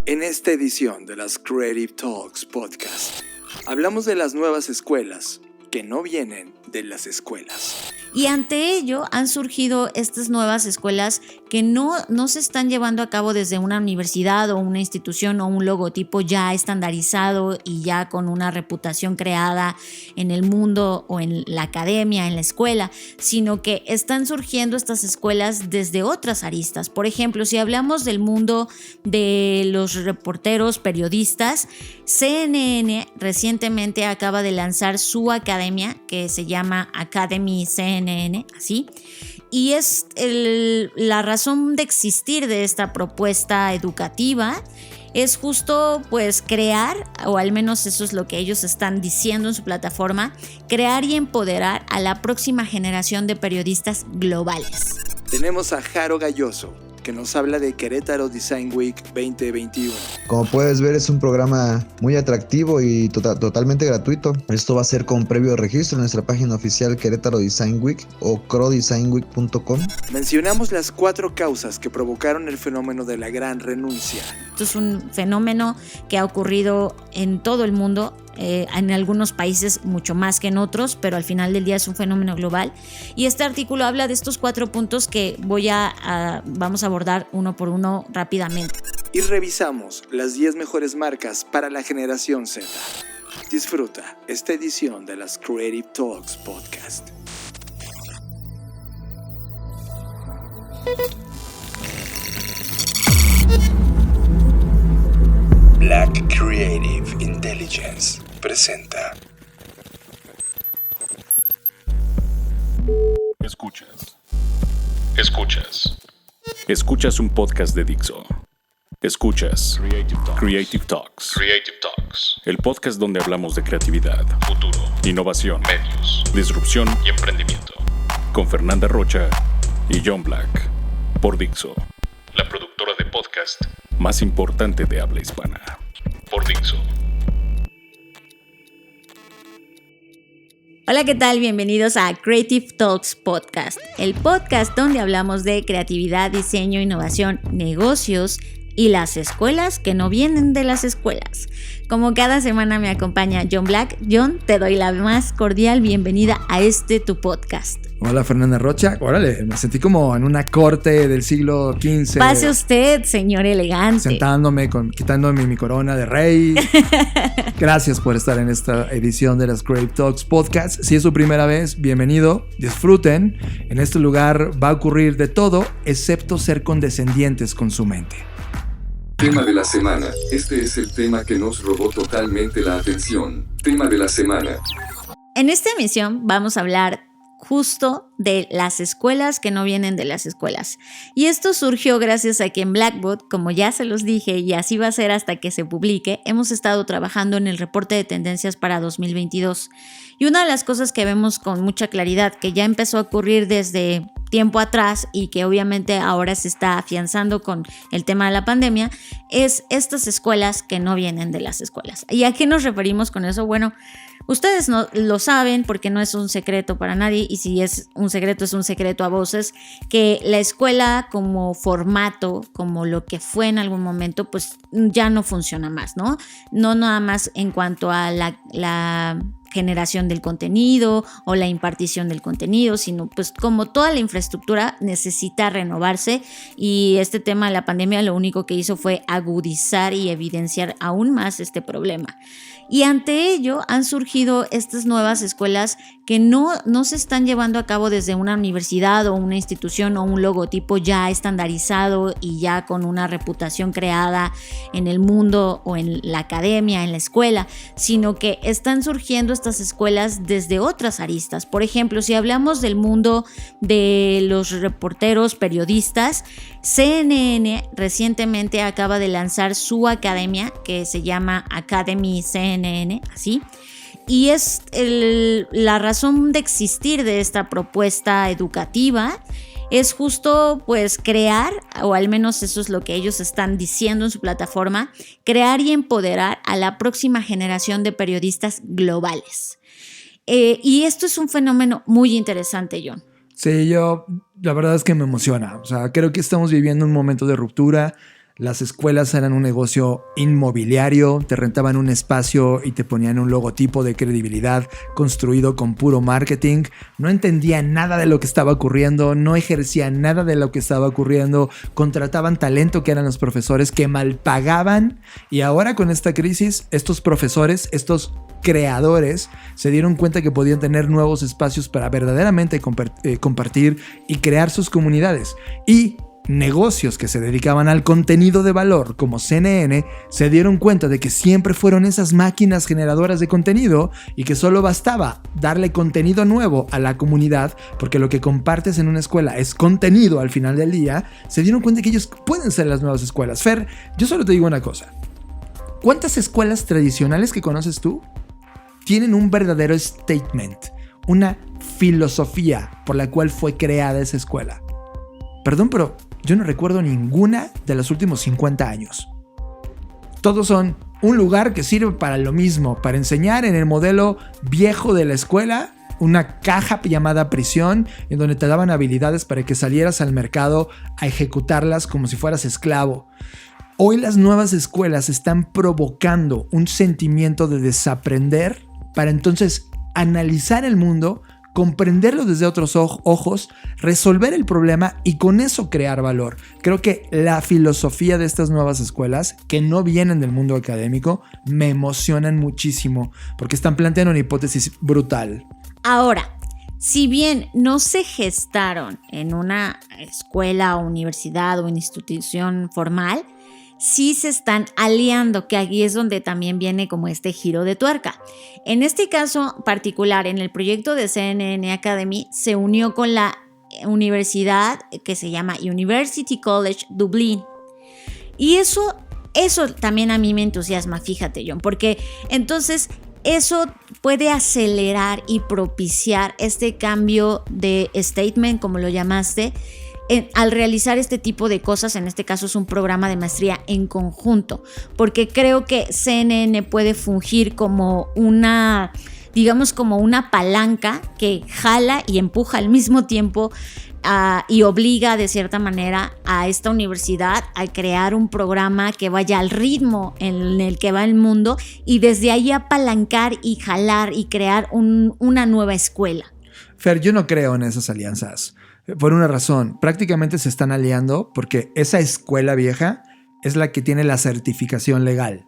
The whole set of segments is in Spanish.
En esta edición de las Creative Talks Podcast, hablamos de las nuevas escuelas que no vienen de las escuelas. Y ante ello han surgido estas nuevas escuelas que no se están llevando a cabo desde una universidad o una institución o un logotipo ya estandarizado y ya con una reputación creada en el mundo o en la academia, en la escuela, sino que están surgiendo estas escuelas desde otras aristas. Por ejemplo, si hablamos del mundo de los reporteros, periodistas, CNN recientemente acaba de lanzar su academia que se llama Academy CNN, así. Y es la razón de existir de esta propuesta educativa es justo pues crear, o al menos eso es lo que ellos están diciendo en su plataforma, crear y empoderar a la próxima generación de periodistas globales. Tenemos a Jaro Galloso, que nos habla de Querétaro Design Week 2021. Como puedes ver, es un programa muy atractivo y totalmente gratuito. Esto va a ser con previo registro en nuestra página oficial Querétaro Design Week o crodesignweek.com. Mencionamos las 4 causas que provocaron el fenómeno de la gran renuncia. Esto es un fenómeno que ha ocurrido en todo el mundo, en algunos países mucho más que en otros, pero al final del día es un fenómeno global. Y este artículo habla de estos 4 puntos que vamos a abordar uno por uno rápidamente. Y revisamos las 10 mejores marcas para la generación Z. Disfruta esta edición de las Creative Talks Podcast. Black Creative Intelligence presenta. Escuchas un podcast de Dixo. Escuchas Creative Talks. El podcast donde hablamos de creatividad, futuro, innovación, medios, disrupción y emprendimiento. Con Fernanda Rocha y John Black. Por Dixo, la productora de podcast más importante de habla hispana. Por Dixo. Hola, ¿qué tal? Bienvenidos a Creative Talks Podcast, el podcast donde hablamos de creatividad, diseño, innovación, negocios y las escuelas que no vienen de las escuelas. Como cada semana me acompaña John Black. John, te doy la más cordial bienvenida a tu podcast. Hola, Fernanda Rocha. Órale, me sentí como en una corte del siglo XV. Pase usted, señor elegante. Sentándome, quitándome mi corona de rey. Gracias por estar en esta edición de las Creative Talks Podcast. Si es su primera vez, bienvenido. Disfruten. En este lugar va a ocurrir de todo, excepto ser condescendientes con su mente. Tema de la semana. Este es el tema que nos robó totalmente la atención. Tema de la semana. En esta emisión vamos a hablar justo de las escuelas que no vienen de las escuelas. Y esto surgió gracias a que en Blackboard, como ya se los dije, y así va a ser hasta que se publique, hemos estado trabajando en el reporte de tendencias para 2022. Y una de las cosas que vemos con mucha claridad, que ya empezó a ocurrir desde tiempo atrás y que obviamente ahora se está afianzando con el tema de la pandemia, es estas escuelas que no vienen de las escuelas. ¿Y a qué nos referimos con eso? Bueno, ustedes no lo saben porque no es un secreto para nadie, y si es un secreto a voces, que la escuela como formato, como lo que fue en algún momento, pues ya no funciona más, ¿no? No nada más en cuanto a la generación del contenido o la impartición del contenido, sino pues como toda la infraestructura necesita renovarse, y este tema de la pandemia lo único que hizo fue agudizar y evidenciar aún más este problema. Y ante ello han surgido estas nuevas escuelas que no se están llevando a cabo desde una universidad o una institución o un logotipo ya estandarizado y ya con una reputación creada en el mundo o en la academia, en la escuela, sino que están surgiendo estas escuelas desde otras aristas. Por ejemplo, si hablamos del mundo de los reporteros, periodistas, CNN recientemente acaba de lanzar su academia que se llama Academy CNN, así. Y es la razón de existir de esta propuesta educativa es justo pues crear, o al menos eso es lo que ellos están diciendo en su plataforma, crear y empoderar a la próxima generación de periodistas globales. Y esto es un fenómeno muy interesante, John. Sí, la verdad es que me emociona. O sea, creo que estamos viviendo un momento de ruptura. Las escuelas eran un negocio inmobiliario, te rentaban un espacio y te ponían un logotipo de credibilidad construido con puro marketing. No entendían nada de lo que estaba ocurriendo, no ejercían nada de lo que estaba ocurriendo, contrataban talento que eran los profesores que mal pagaban, y ahora con esta crisis, estos profesores, estos creadores se dieron cuenta que podían tener nuevos espacios para verdaderamente compartir y crear sus comunidades. Y negocios que se dedicaban al contenido de valor, como CNN, se dieron cuenta de que siempre fueron esas máquinas generadoras de contenido y que solo bastaba darle contenido nuevo a la comunidad, porque lo que compartes en una escuela es contenido al final del día. Se dieron cuenta que ellos pueden ser las nuevas escuelas. Fer, yo solo te digo una cosa. ¿Cuántas escuelas tradicionales que conoces tú tienen un verdadero statement, una filosofía por la cual fue creada esa escuela? Perdón, pero yo no recuerdo ninguna de los últimos 50 años. Todos son un lugar que sirve para lo mismo, para enseñar en el modelo viejo de la escuela, una caja llamada prisión, en donde te daban habilidades para que salieras al mercado a ejecutarlas como si fueras esclavo. Hoy las nuevas escuelas están provocando un sentimiento de desaprender para entonces analizar el mundo, comprenderlo desde otros ojos, resolver el problema y con eso crear valor. Creo que la filosofía de estas nuevas escuelas, que no vienen del mundo académico, me emocionan muchísimo porque están planteando una hipótesis brutal. Ahora, si bien no se gestaron en una escuela o universidad o institución formal, sí se están aliando, que aquí es donde también viene como este giro de tuerca. En este caso particular, en el proyecto de CNN Academy, se unió con la universidad que se llama University College Dublin. Y eso también a mí me entusiasma, fíjate, John, porque entonces eso puede acelerar y propiciar este cambio de statement, como lo llamaste, al realizar este tipo de cosas. En este caso es un programa de maestría en conjunto, porque creo que CNN puede fungir como una, digamos, como una palanca que jala y empuja al mismo tiempo y obliga de cierta manera a esta universidad a crear un programa que vaya al ritmo en el que va el mundo y desde ahí apalancar y jalar y crear una nueva escuela. Fer, yo no creo en esas alianzas. Por una razón, prácticamente se están aliando porque esa escuela vieja es la que tiene la certificación legal.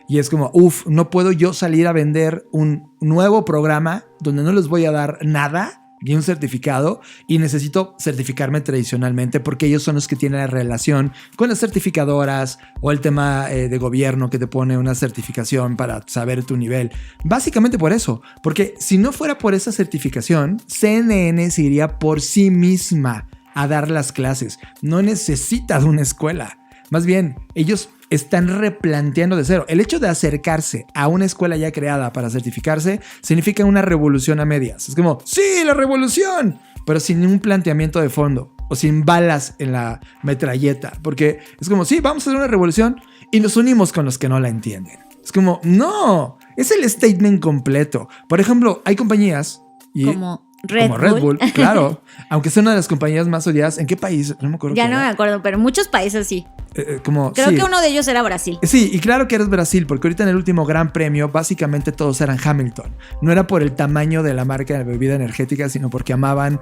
Y es como, no puedo yo salir a vender un nuevo programa donde no les voy a dar nada y un certificado, y necesito certificarme tradicionalmente porque ellos son los que tienen la relación con las certificadoras o el tema de gobierno que te pone una certificación para saber tu nivel. Básicamente por eso, porque si no fuera por esa certificación, CNN se iría por sí misma a dar las clases. No necesita de una escuela. Más bien, ellos están replanteando de cero. El hecho de acercarse a una escuela ya creada para certificarse significa una revolución a medias. Es como, ¡sí, la revolución! Pero sin un planteamiento de fondo o sin balas en la metralleta. Porque es como, sí, vamos a hacer una revolución y nos unimos con los que no la entienden. Es como, no, es el statement completo. Por ejemplo, hay compañías como Red Bull, claro, aunque es una de las compañías más odiadas. ¿En qué país? No me acuerdo. Ya no me acuerdo, pero en muchos países sí. Creo que uno de ellos era Brasil. Sí, y claro que eres Brasil, porque ahorita en el último Gran Premio básicamente todos eran Hamilton. No era por el tamaño de la marca de bebida energética, sino porque amaban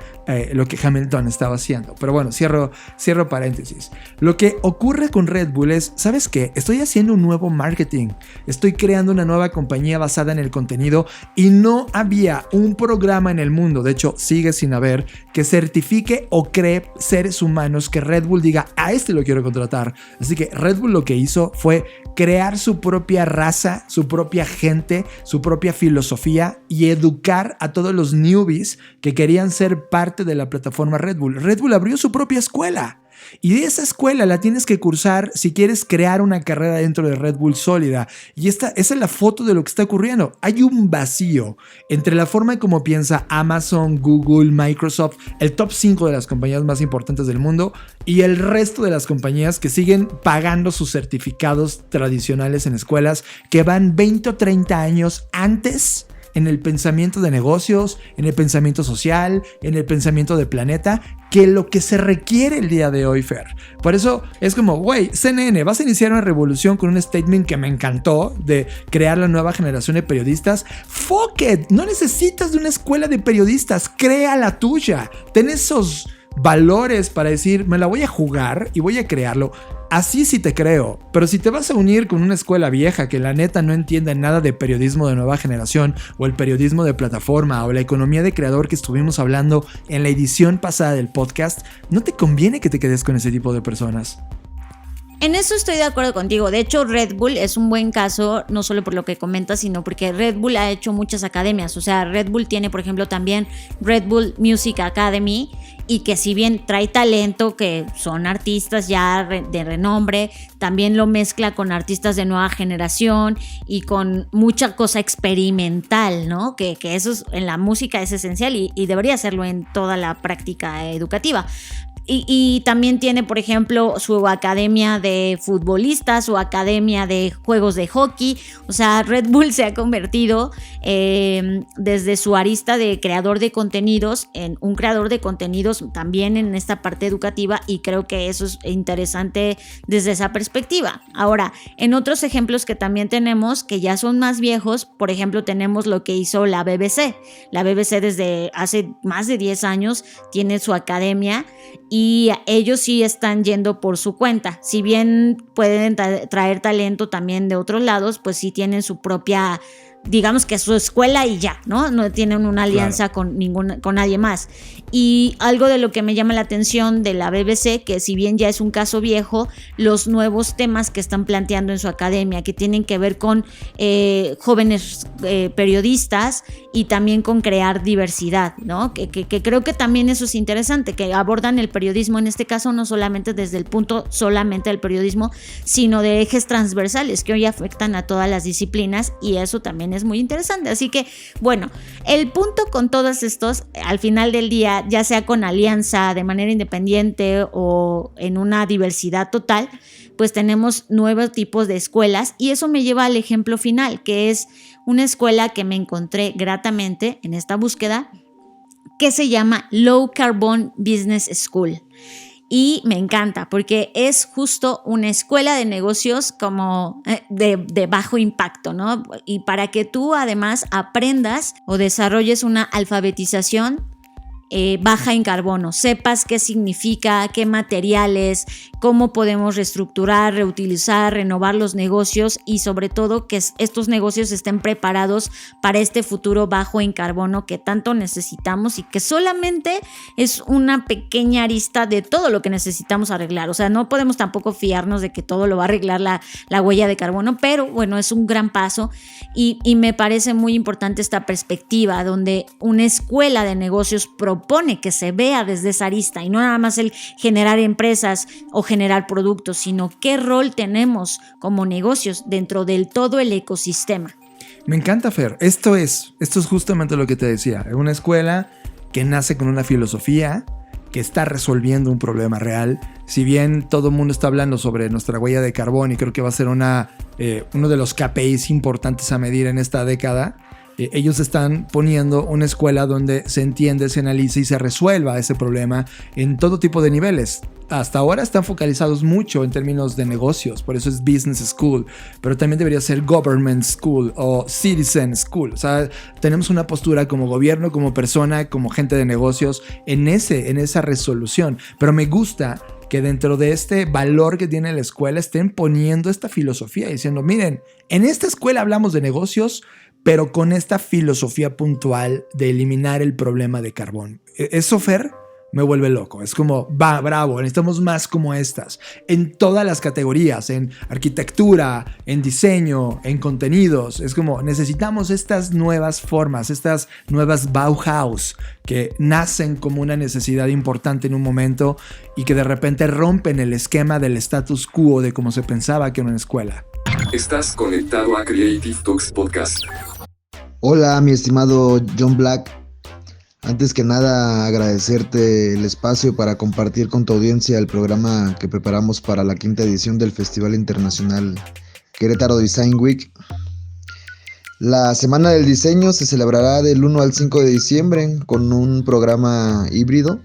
lo que Hamilton estaba haciendo. Pero bueno, cierro paréntesis. Lo que ocurre con Red Bull es, ¿sabes qué? Estoy haciendo un nuevo marketing. Estoy creando una nueva compañía basada en el contenido y no había un programa en el mundo, de hecho sigue sin haber, que certifique o cree seres humanos que Red Bull diga, a este lo quiero contratar. Así que Red Bull lo que hizo fue crear su propia raza, su propia gente, su propia filosofía y educar a todos los newbies que querían ser parte de la plataforma Red Bull. Red Bull abrió su propia escuela. Y de esa escuela la tienes que cursar si quieres crear una carrera dentro de Red Bull sólida. Y esa es la foto de lo que está ocurriendo. Hay un vacío entre la forma en cómo piensa Amazon, Google, Microsoft, el top 5 de las compañías más importantes del mundo, y el resto de las compañías que siguen pagando sus certificados tradicionales en escuelas que van 20 o 30 años antes en el pensamiento de negocios, en el pensamiento social, en el pensamiento de planeta, que lo que se requiere el día de hoy, Fer. Por eso es como, güey, CNN, vas a iniciar una revolución con un statement que me encantó de crear la nueva generación de periodistas. Fuck it, no necesitas de una escuela de periodistas, crea la tuya. Ten esos valores para decir, me la voy a jugar y voy a crearlo. Así sí te creo, pero si te vas a unir con una escuela vieja que la neta no entiende nada de periodismo de nueva generación o el periodismo de plataforma o la economía de creador que estuvimos hablando en la edición pasada del podcast, no te conviene que te quedes con ese tipo de personas. En eso estoy de acuerdo contigo. De hecho, Red Bull es un buen caso, no solo por lo que comentas, sino porque Red Bull ha hecho muchas academias. O sea, Red Bull tiene, por ejemplo, también Red Bull Music Academy, y que si bien trae talento, que son artistas ya de renombre, también lo mezcla con artistas de nueva generación y con mucha cosa experimental, ¿no? Que eso en la música es esencial y debería hacerlo en toda la práctica educativa. Y también tiene, por ejemplo, su academia de futbolistas, su academia de juegos de hockey. O sea, Red Bull se ha convertido desde su arista de creador de contenidos en un creador de contenidos también en esta parte educativa, y creo que eso es interesante desde esa perspectiva. Ahora, en otros ejemplos que también tenemos, que ya son más viejos, por ejemplo, tenemos lo que hizo la BBC. La BBC desde hace más de 10 años tiene su academia, y ellos sí están yendo por su cuenta. Si bien pueden traer talento también de otros lados, pues sí tienen su propia, digamos que su escuela y ya, ¿no? No tienen una alianza con nadie más. Y algo de lo que me llama la atención de la BBC, que si bien ya es un caso viejo, los nuevos temas que están planteando en su academia, que tienen que ver con jóvenes periodistas y también con crear diversidad, ¿no? Que creo que también eso es interesante, que abordan el periodismo, en este caso no solamente desde el punto solamente del periodismo, sino de ejes transversales que hoy afectan a todas las disciplinas, y eso también es muy interesante. Así que, bueno, el punto con todos estos, al final del día, ya sea con alianza, de manera independiente o en una diversidad total, pues tenemos nuevos tipos de escuelas, y eso me lleva al ejemplo final, que es una escuela que me encontré gratamente en esta búsqueda, que se llama Low Carbon Business School. Y me encanta porque es justo una escuela de negocios como de bajo impacto, ¿no? Y para que tú además aprendas o desarrolles una alfabetización baja en carbono, sepas qué significa, qué materiales, cómo podemos reestructurar, reutilizar, renovar los negocios, y sobre todo que estos negocios estén preparados para este futuro bajo en carbono que tanto necesitamos, y que solamente es una pequeña arista de todo lo que necesitamos arreglar. O sea, no podemos tampoco fiarnos de que todo lo va a arreglar la huella de carbono, pero bueno, es un gran paso, y me parece muy importante esta perspectiva donde una escuela de negocios propone que se vea desde esa arista, y no nada más el generar empresas o generar productos, sino qué rol tenemos como negocios dentro del todo el ecosistema. Me encanta, Fer. Esto es justamente lo que te decía. Es una escuela que nace con una filosofía, que está resolviendo un problema real. Si bien todo el mundo está hablando sobre nuestra huella de carbón, y creo que va a ser uno de los KPIs importantes a medir en esta década, ellos están poniendo una escuela donde se entiende, se analiza y se resuelva ese problema en todo tipo de niveles. Hasta ahora están focalizados mucho en términos de negocios, por eso es Business School, pero también debería ser Government School o Citizen School. O sea, tenemos una postura como gobierno, como persona, como gente de negocios en esa resolución. Pero me gusta que dentro de este valor que tiene la escuela estén poniendo esta filosofía, diciendo, miren, en esta escuela hablamos de negocios, pero con esta filosofía puntual de eliminar el problema de carbón. Eso, Fer, me vuelve loco. Es como, va, bravo, necesitamos más como estas. En todas las categorías, en arquitectura, en diseño, en contenidos. Es como, necesitamos estas nuevas formas, estas nuevas Bauhaus, que nacen como una necesidad importante en un momento y que de repente rompen el esquema del status quo de cómo se pensaba que era una escuela. Estás conectado a Creative Talks Podcast. Hola, mi estimado John Black. Antes que nada, agradecerte el espacio para compartir con tu audiencia el programa que preparamos para la 5ª edición del Festival Internacional Querétaro Design Week. La Semana del Diseño se celebrará del 1 al 5 de diciembre con un programa híbrido,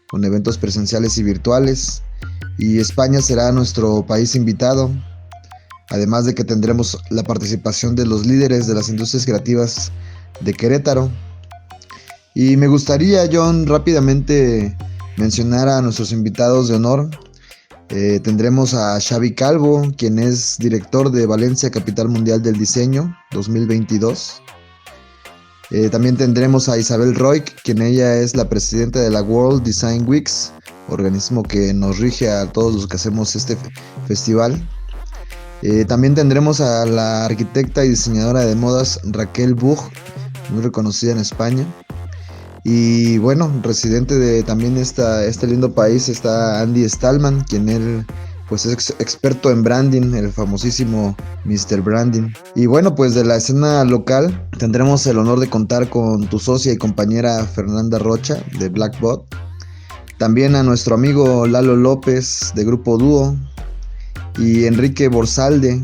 con eventos presenciales y virtuales, y España será nuestro país invitado, además de que tendremos la participación de los líderes de las industrias creativas de Querétaro. Y me gustaría, John, rápidamente mencionar a nuestros invitados de honor. Tendremos a Xavi Calvo, quien es director de Valencia Capital Mundial del Diseño 2022. También tendremos a Isabel Roig, quien ella es la presidenta de la World Design Weeks, organismo que nos rige a todos los que hacemos este festival. También tendremos a la arquitecta y diseñadora de modas Raquel Bug, muy reconocida en España. Y bueno, residente de también este lindo país está Andy Stallman, quien él pues es experto en branding, el famosísimo Mr. Branding. Y bueno, pues de la escena local tendremos el honor de contar con tu socia y compañera Fernanda Rocha de Blackbot. También a nuestro amigo Lalo López de Grupo Dúo y Enrique Borsalde,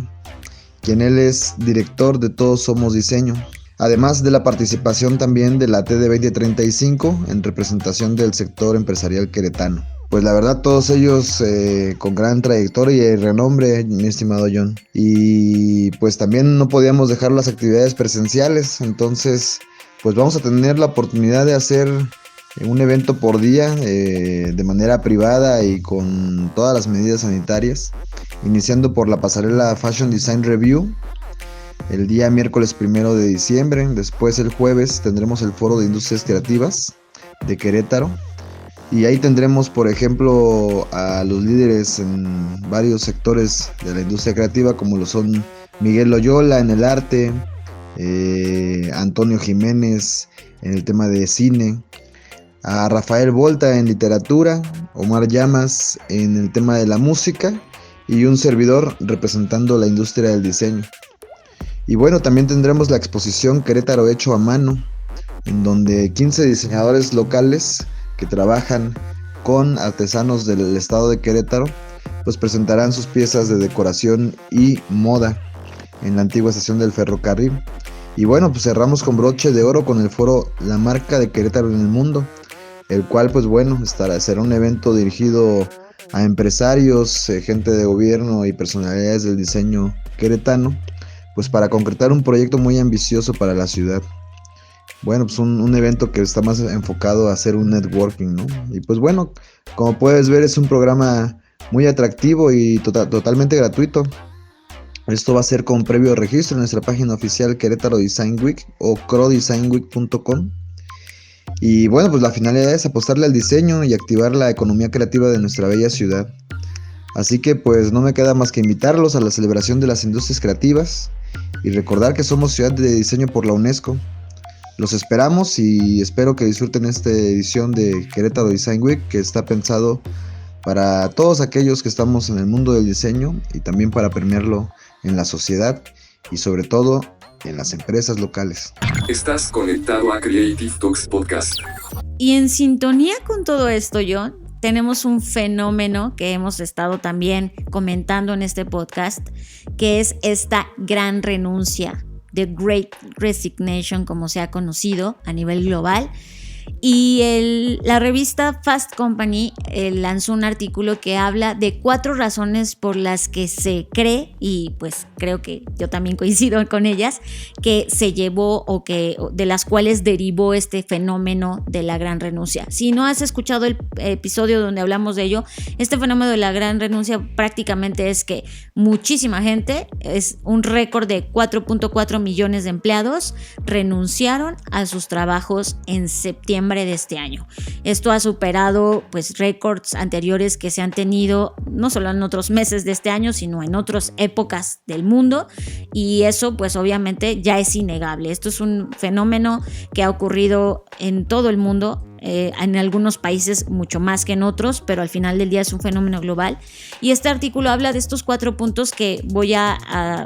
quien él es director de Todos Somos Diseño. Además de la participación también de la TD 2035 en representación del sector empresarial queretano. Pues la verdad todos ellos con gran trayectoria y renombre, mi estimado John. Y pues también no podíamos dejar las actividades presenciales, entonces pues vamos a tener la oportunidad de hacer un evento por día de manera privada y con todas las medidas sanitarias, iniciando por la pasarela Fashion Design Review el día miércoles 1 de diciembre. Después el jueves tendremos el Foro de Industrias Creativas de Querétaro. Y ahí tendremos, por ejemplo, a los líderes en varios sectores de la industria creativa, como lo son Miguel Loyola en el arte, Antonio Jiménez en el tema de cine, a Rafael Volta en literatura, Omar Llamas en el tema de la música y un servidor representando la industria del diseño. Y bueno, también tendremos la exposición Querétaro Hecho a Mano, en donde 15 diseñadores locales que trabajan con artesanos del estado de Querétaro, pues presentarán sus piezas de decoración y moda en la antigua estación del ferrocarril. Y bueno, pues cerramos con broche de oro con el foro La Marca de Querétaro en el Mundo, el cual pues bueno, será un evento dirigido a empresarios, gente de gobierno y personalidades del diseño queretano, pues para concretar un proyecto muy ambicioso para la ciudad. Bueno, pues un evento que está más enfocado a hacer un networking, ¿no? Y pues bueno, como puedes ver, es un programa muy atractivo y totalmente gratuito. Esto va a ser con previo registro en nuestra página oficial Querétaro Design Week o crodesignweek.com. Y bueno, pues la finalidad es apostarle al diseño y activar la economía creativa de nuestra bella ciudad. Así que pues no me queda más que invitarlos a la celebración de las industrias creativas y recordar que somos ciudad de diseño por la UNESCO. Los esperamos y espero que disfruten esta edición de Querétaro Design Week, que está pensado para todos aquellos que estamos en el mundo del diseño y también para premiarlo en la sociedad y sobre todo en las empresas locales. Estás conectado a Creative Talks Podcast. Y en sintonía con todo esto, John, tenemos un fenómeno que hemos estado también comentando en este podcast, que es esta gran renuncia, The Great Resignation, como se ha conocido a nivel global. Y la revista Fast Company lanzó un artículo que habla de 4 razones por las que se cree, y pues creo que yo también coincido con ellas, que se llevó o de las cuales derivó este fenómeno de la gran renuncia. Si no has escuchado el episodio donde hablamos de ello, este fenómeno de la gran renuncia prácticamente es que muchísima gente, es un récord de 4.4 millones de empleados, renunciaron a sus trabajos en septiembre de este año. Esto ha superado pues récords anteriores que se han tenido no solo en otros meses de este año, sino en otras épocas del mundo, y eso pues obviamente ya es innegable. Esto es un fenómeno que ha ocurrido en todo el mundo en algunos países mucho más que en otros, pero al final del día es un fenómeno global. Y este artículo habla de estos 4 puntos que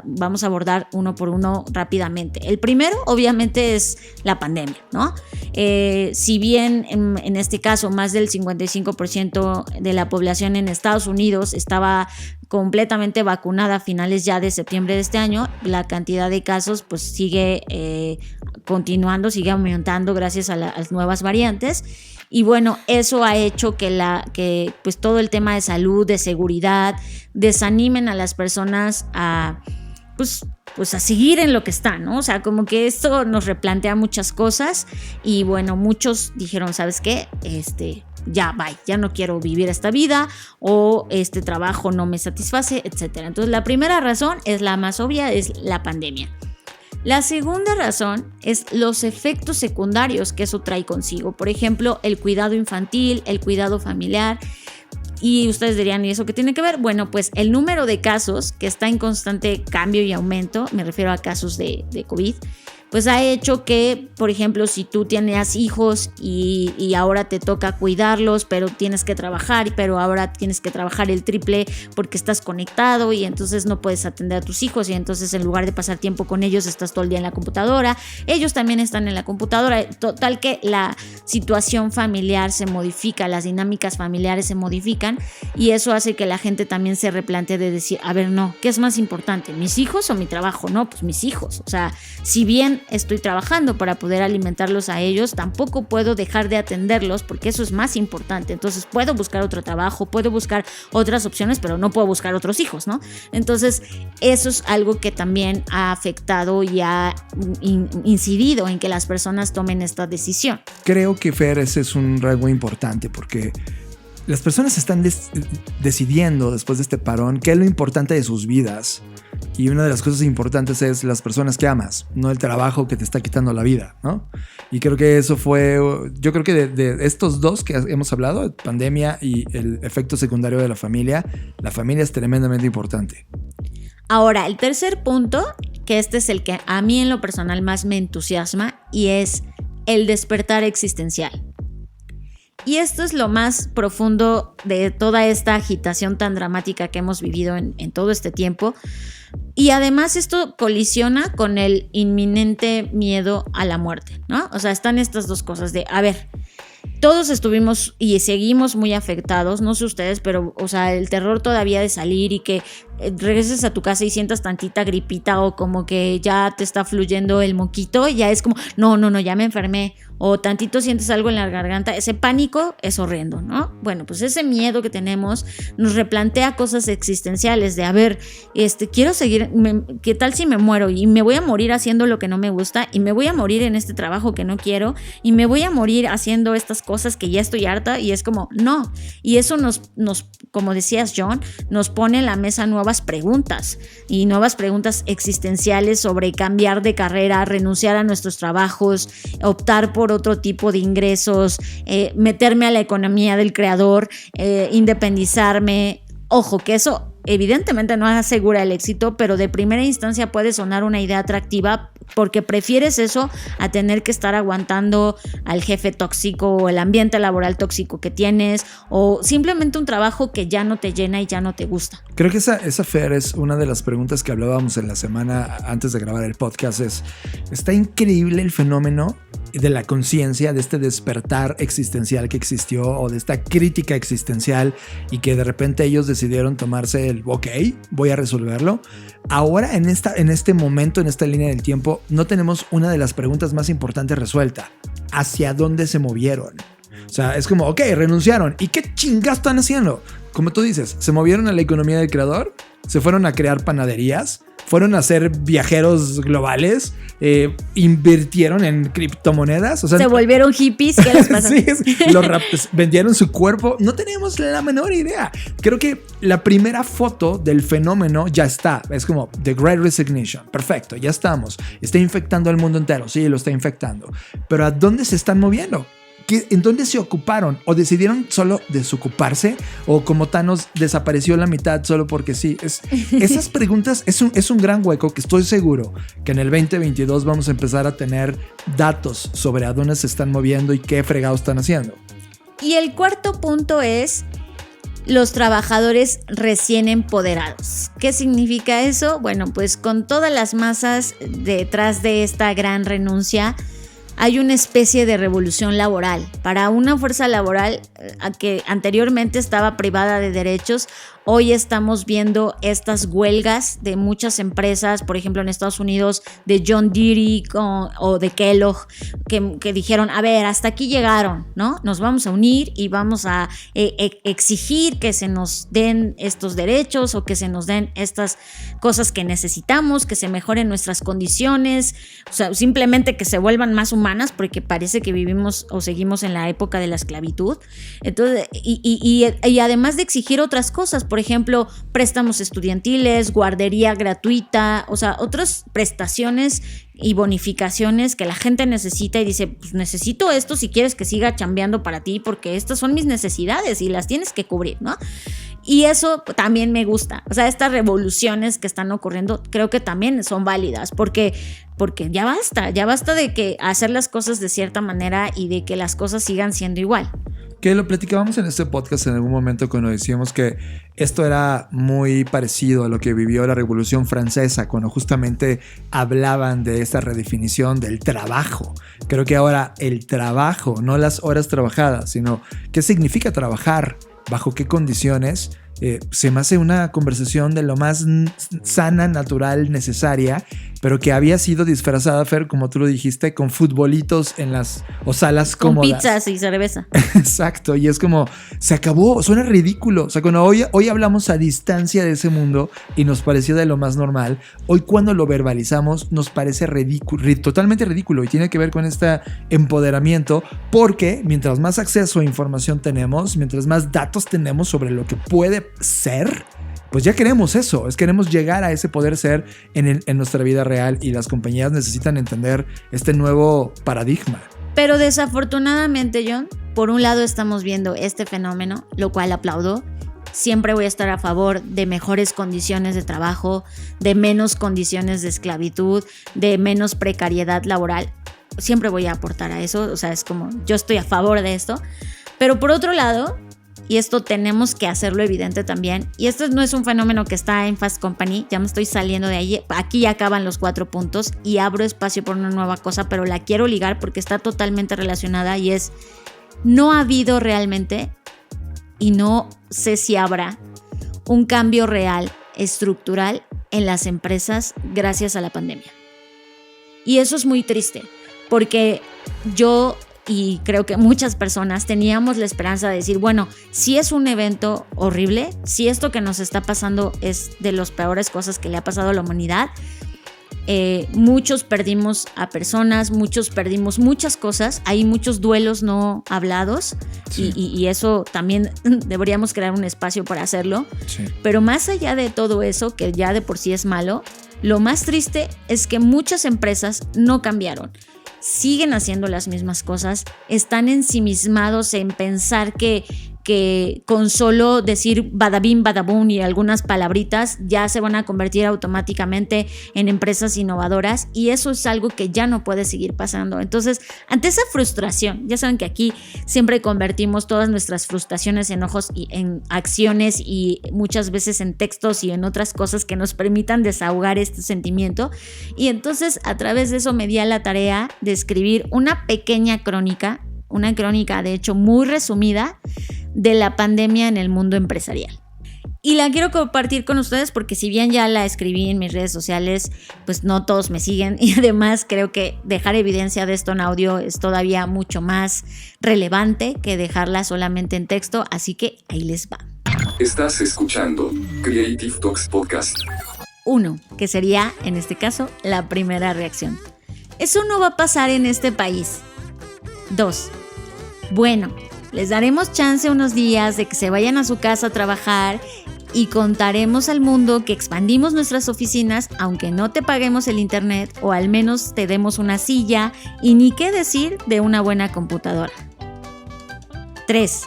vamos a abordar uno por uno rápidamente. El primero, obviamente, es la pandemia, ¿no? Si bien en este caso más del 55% de la población en Estados Unidos estaba completamente vacunada a finales ya de septiembre de este año, la cantidad de casos pues sigue continuando, sigue aumentando gracias a las nuevas variantes. Y bueno, eso ha hecho que pues todo el tema de salud, de seguridad, desanimen a las personas a pues a seguir en lo que están, ¿no? O sea, como que esto nos replantea muchas cosas y bueno, muchos dijeron, ¿sabes qué? Ya, bye, ya no quiero vivir esta vida o este trabajo no me satisface, etc. Entonces, la primera razón es la más obvia, es la pandemia. La segunda razón es los efectos secundarios que eso trae consigo. Por ejemplo, el cuidado infantil, el cuidado familiar. Y ustedes dirían, ¿y eso qué tiene que ver? Bueno, pues el número de casos que está en constante cambio y aumento, me refiero a casos de COVID, pues ha hecho que, por ejemplo, si tú tienes hijos y ahora te toca cuidarlos, pero tienes que trabajar, pero ahora tienes que trabajar el triple porque estás conectado y entonces no puedes atender a tus hijos y entonces en lugar de pasar tiempo con ellos estás todo el día en la computadora, ellos también están en la computadora, total que la situación familiar se modifica, las dinámicas familiares se modifican y eso hace que la gente también se replantee de decir, a ver, no, ¿qué es más importante? ¿Mis hijos o mi trabajo? No, pues mis hijos, o sea, si bien estoy trabajando para poder alimentarlos a ellos, tampoco puedo dejar de atenderlos porque eso es más importante. Entonces puedo buscar otro trabajo, puedo buscar otras opciones, pero no puedo buscar otros hijos, ¿no? Entonces eso es algo que también ha afectado y ha incidido en que las personas tomen esta decisión. Creo que, Fer, ese es un rasgo importante porque las personas están decidiendo después de este parón qué es lo importante de sus vidas. Y una de las cosas importantes es las personas que amas, no el trabajo que te está quitando la vida, ¿no? Y creo que eso fue, yo creo que de estos dos que hemos hablado, pandemia y el efecto secundario de la familia es tremendamente importante. Ahora, el tercer punto, que este es el que a mí en lo personal más me entusiasma, y es el despertar existencial. Y esto es lo más profundo de toda esta agitación tan dramática que hemos vivido en todo este tiempo. Y además esto colisiona con el inminente miedo a la muerte, ¿no? O sea, están estas dos cosas de, a ver, todos estuvimos y seguimos muy afectados, no sé ustedes, pero, o sea, el terror todavía de salir y que regreses a tu casa y sientas tantita gripita o como que ya te está fluyendo el moquito, ya es como, no, ya me enfermé, o tantito sientes algo en la garganta, ese pánico es horrendo, ¿no? Bueno, pues ese miedo que tenemos nos replantea cosas existenciales de, a ver, quiero seguir, ¿qué tal si me muero? Y me voy a morir haciendo lo que no me gusta, y me voy a morir en este trabajo que no quiero, y me voy a morir haciendo estas cosas que ya estoy harta, y es como, no. Y eso nos como decías, John, nos pone en la mesa nuevas preguntas, y nuevas preguntas existenciales sobre cambiar de carrera, renunciar a nuestros trabajos, optar por otro tipo de ingresos, meterme a la economía del creador, independizarme. Ojo, que eso evidentemente no asegura el éxito, pero de primera instancia puede sonar una idea atractiva porque prefieres eso a tener que estar aguantando al jefe tóxico o el ambiente laboral tóxico que tienes o simplemente un trabajo que ya no te llena y ya no te gusta. Creo que esa Fer, es una de las preguntas que hablábamos en la semana antes de grabar el podcast. Está increíble el fenómeno de la conciencia, de este despertar existencial que existió o de esta crítica existencial y que de repente ellos decidieron tomarse el ok, voy a resolverlo. Ahora en este momento, en esta línea del tiempo, no tenemos una de las preguntas más importantes resuelta. ¿Hacia dónde se movieron? O sea, es como, ok, renunciaron. ¿Y qué chingas están haciendo? Como tú dices, ¿se movieron a la economía del creador? ¿Se fueron a crear panaderías? ¿Fueron a ser viajeros globales? ¿Invirtieron en criptomonedas? O sea, ¿se volvieron hippies? ¿Qué les pasa? Sí, vendieron su cuerpo. No tenemos la menor idea. Creo que la primera foto del fenómeno ya está. Es como The Great Resignation. Perfecto, ya estamos. Está infectando al mundo entero. Sí, lo está infectando. Pero ¿a dónde se están moviendo? ¿En dónde se ocuparon? ¿O decidieron solo desocuparse? ¿O como Thanos desapareció la mitad solo porque sí? Esas preguntas es un gran hueco que estoy seguro que en el 2022 vamos a empezar a tener datos sobre a dónde se están moviendo y qué fregados están haciendo. Y el cuarto punto es los trabajadores recién empoderados. ¿Qué significa eso? Bueno, pues con todas las masas detrás de esta gran renuncia, hay una especie de revolución laboral. Para una fuerza laboral que anteriormente estaba privada de derechos, hoy estamos viendo estas huelgas de muchas empresas, por ejemplo en Estados Unidos, de John Deere o de Kellogg, que dijeron, a ver, hasta aquí llegaron, ¿no? Nos vamos a unir y vamos a exigir que se nos den estos derechos o que se nos den estas cosas que necesitamos, que se mejoren nuestras condiciones, o sea, simplemente que se vuelvan más humanas, porque parece que vivimos o seguimos en la época de la esclavitud. Entonces, y además de exigir otras cosas, por ejemplo, préstamos estudiantiles, guardería gratuita, o sea, otras prestaciones y bonificaciones que la gente necesita y dice, pues necesito esto si quieres que siga chambeando para ti, porque estas son mis necesidades y las tienes que cubrir, ¿no? Y eso también me gusta. O sea, estas revoluciones que están ocurriendo creo que también son válidas porque ya basta de que hacer las cosas de cierta manera y de que las cosas sigan siendo igual. Que lo platicábamos en este podcast en algún momento cuando decíamos que esto era muy parecido a lo que vivió la Revolución Francesa, cuando justamente hablaban de esta redefinición del trabajo. Creo que ahora el trabajo, no las horas trabajadas, sino qué significa trabajar, bajo qué condiciones, se me hace una conversación de lo más sana, natural, necesaria, pero que había sido disfrazada, Fer, como tú lo dijiste, con futbolitos en las o salas cómodas. Con pizzas y cerveza. Exacto, y es como, se acabó, suena ridículo. O sea, cuando hoy hablamos a distancia de ese mundo y nos pareció de lo más normal, hoy cuando lo verbalizamos nos parece ridículo, totalmente ridículo, y tiene que ver con este empoderamiento, porque mientras más acceso a información tenemos, mientras más datos tenemos sobre lo que puede ser, pues ya queremos eso, queremos llegar a ese poder ser en nuestra vida real, y las compañías necesitan entender este nuevo paradigma. Pero desafortunadamente, John, por un lado estamos viendo este fenómeno, lo cual aplaudo. Siempre voy a estar a favor de mejores condiciones de trabajo, de menos condiciones de esclavitud, de menos precariedad laboral. Siempre voy a aportar a eso, o sea, es como yo estoy a favor de esto. Pero por otro lado, y esto tenemos que hacerlo evidente también, y esto no es un fenómeno que está en Fast Company, ya me estoy saliendo de ahí, aquí ya acaban los 4 puntos y abro espacio por una nueva cosa, pero la quiero ligar porque está totalmente relacionada, y es, no ha habido realmente, y no sé si habrá, un cambio real, estructural en las empresas gracias a la pandemia. Y eso es muy triste, porque yo y creo que muchas personas teníamos la esperanza de decir, bueno, si es un evento horrible, si esto que nos está pasando es de las peores cosas que le ha pasado a la humanidad, muchos perdimos a personas, muchos perdimos muchas cosas, hay muchos duelos no hablados, sí. y eso también deberíamos crear un espacio para hacerlo, sí. Pero más allá de todo eso, que ya de por sí es malo, lo más triste es que muchas empresas no cambiaron. Siguen haciendo las mismas cosas, están ensimismados en pensar que con solo decir badabim, badabum y algunas palabritas ya se van a convertir automáticamente en empresas innovadoras, y eso es algo que ya no puede seguir pasando. Entonces, ante esa frustración, ya saben que aquí siempre convertimos todas nuestras frustraciones, enojos y en acciones, y muchas veces en textos y en otras cosas que nos permitan desahogar este sentimiento, y entonces a través de eso me di a la tarea de escribir una pequeña crónica, una crónica de hecho muy resumida de la pandemia en el mundo empresarial. Y la quiero compartir con ustedes porque si bien ya la escribí en mis redes sociales, pues no todos me siguen, y además creo que dejar evidencia de esto en audio es todavía mucho más relevante que dejarla solamente en texto, así que ahí les va. Estás escuchando Creative Talks Podcast. 1, que sería en este caso la primera reacción. Eso no va a pasar en este país. 2, bueno, les daremos chance unos días de que se vayan a su casa a trabajar y contaremos al mundo que expandimos nuestras oficinas, aunque no te paguemos el internet o al menos te demos una silla y ni qué decir de una buena computadora. 3.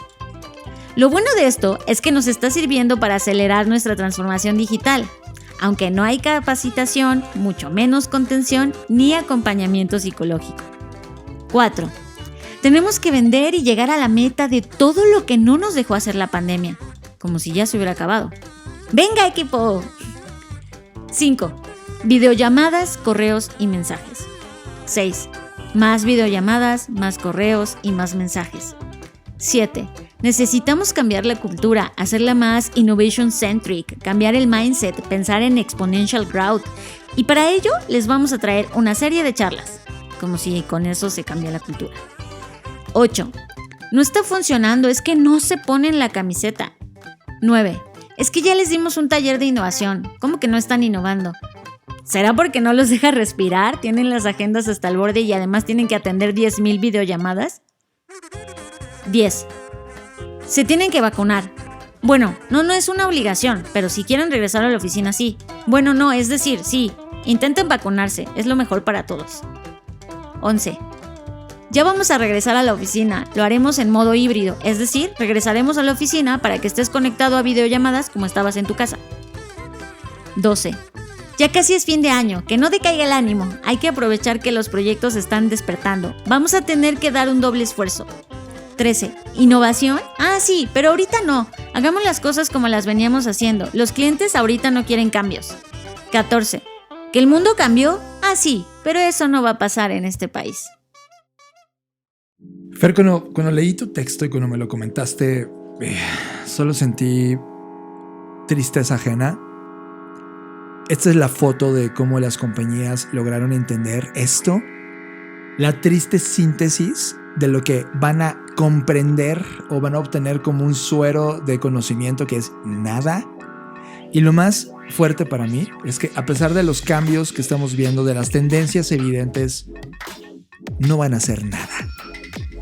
Lo bueno de esto es que nos está sirviendo para acelerar nuestra transformación digital, aunque no hay capacitación, mucho menos contención ni acompañamiento psicológico. 4. Tenemos que vender y llegar a la meta de todo lo que no nos dejó hacer la pandemia, como si ya se hubiera acabado. ¡Venga, equipo! 5. Videollamadas, correos y mensajes. 6. Más videollamadas, más correos y más mensajes. 7. Necesitamos cambiar la cultura, hacerla más innovation-centric, cambiar el mindset, pensar en exponential growth. Y para ello les vamos a traer una serie de charlas, como si con eso se cambia la cultura. 8. No está funcionando, es que no se ponen la camiseta. 9. Es que ya les dimos un taller de innovación, ¿cómo que no están innovando? ¿Será porque no los deja respirar? ¿Tienen las agendas hasta el borde y además tienen que atender 10,000 videollamadas? 10. Se tienen que vacunar. Bueno, no es una obligación, pero si quieren regresar a la oficina, sí. Bueno, no, es decir, sí. Intenten vacunarse, es lo mejor para todos. 11. Ya vamos a regresar a la oficina, lo haremos en modo híbrido, es decir, regresaremos a la oficina para que estés conectado a videollamadas como estabas en tu casa. 12. Ya casi es fin de año, que no decaiga el ánimo, hay que aprovechar que los proyectos están despertando, vamos a tener que dar un doble esfuerzo. 13. ¿Innovación? Ah, sí, pero ahorita no. Hagamos las cosas como las veníamos haciendo. Los clientes ahorita no quieren cambios. 14. ¿Que el mundo cambió? Ah, sí, pero eso no va a pasar en este país. Fer, cuando leí tu texto y cuando me lo comentaste, solo sentí tristeza ajena. Esta es la foto de cómo las compañías lograron entender esto. La triste síntesis de lo que van a comprender o van a obtener como un suero de conocimiento que es nada. Y lo más fuerte para mí es que a pesar de los cambios que estamos viendo, de las tendencias evidentes, no van a hacer nada.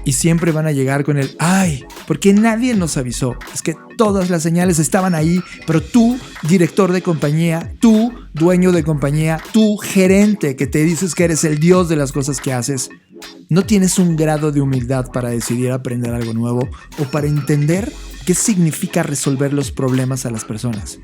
Y siempre van a llegar con el ¡ay! Porque nadie nos avisó. Es que todas las señales estaban ahí, pero tú, director de compañía, tú, dueño de compañía, tú, gerente que te dices que eres el dios de las cosas que haces, no tienes un grado de humildad para decidir aprender algo nuevo o para entender qué significa resolver los problemas a las personas.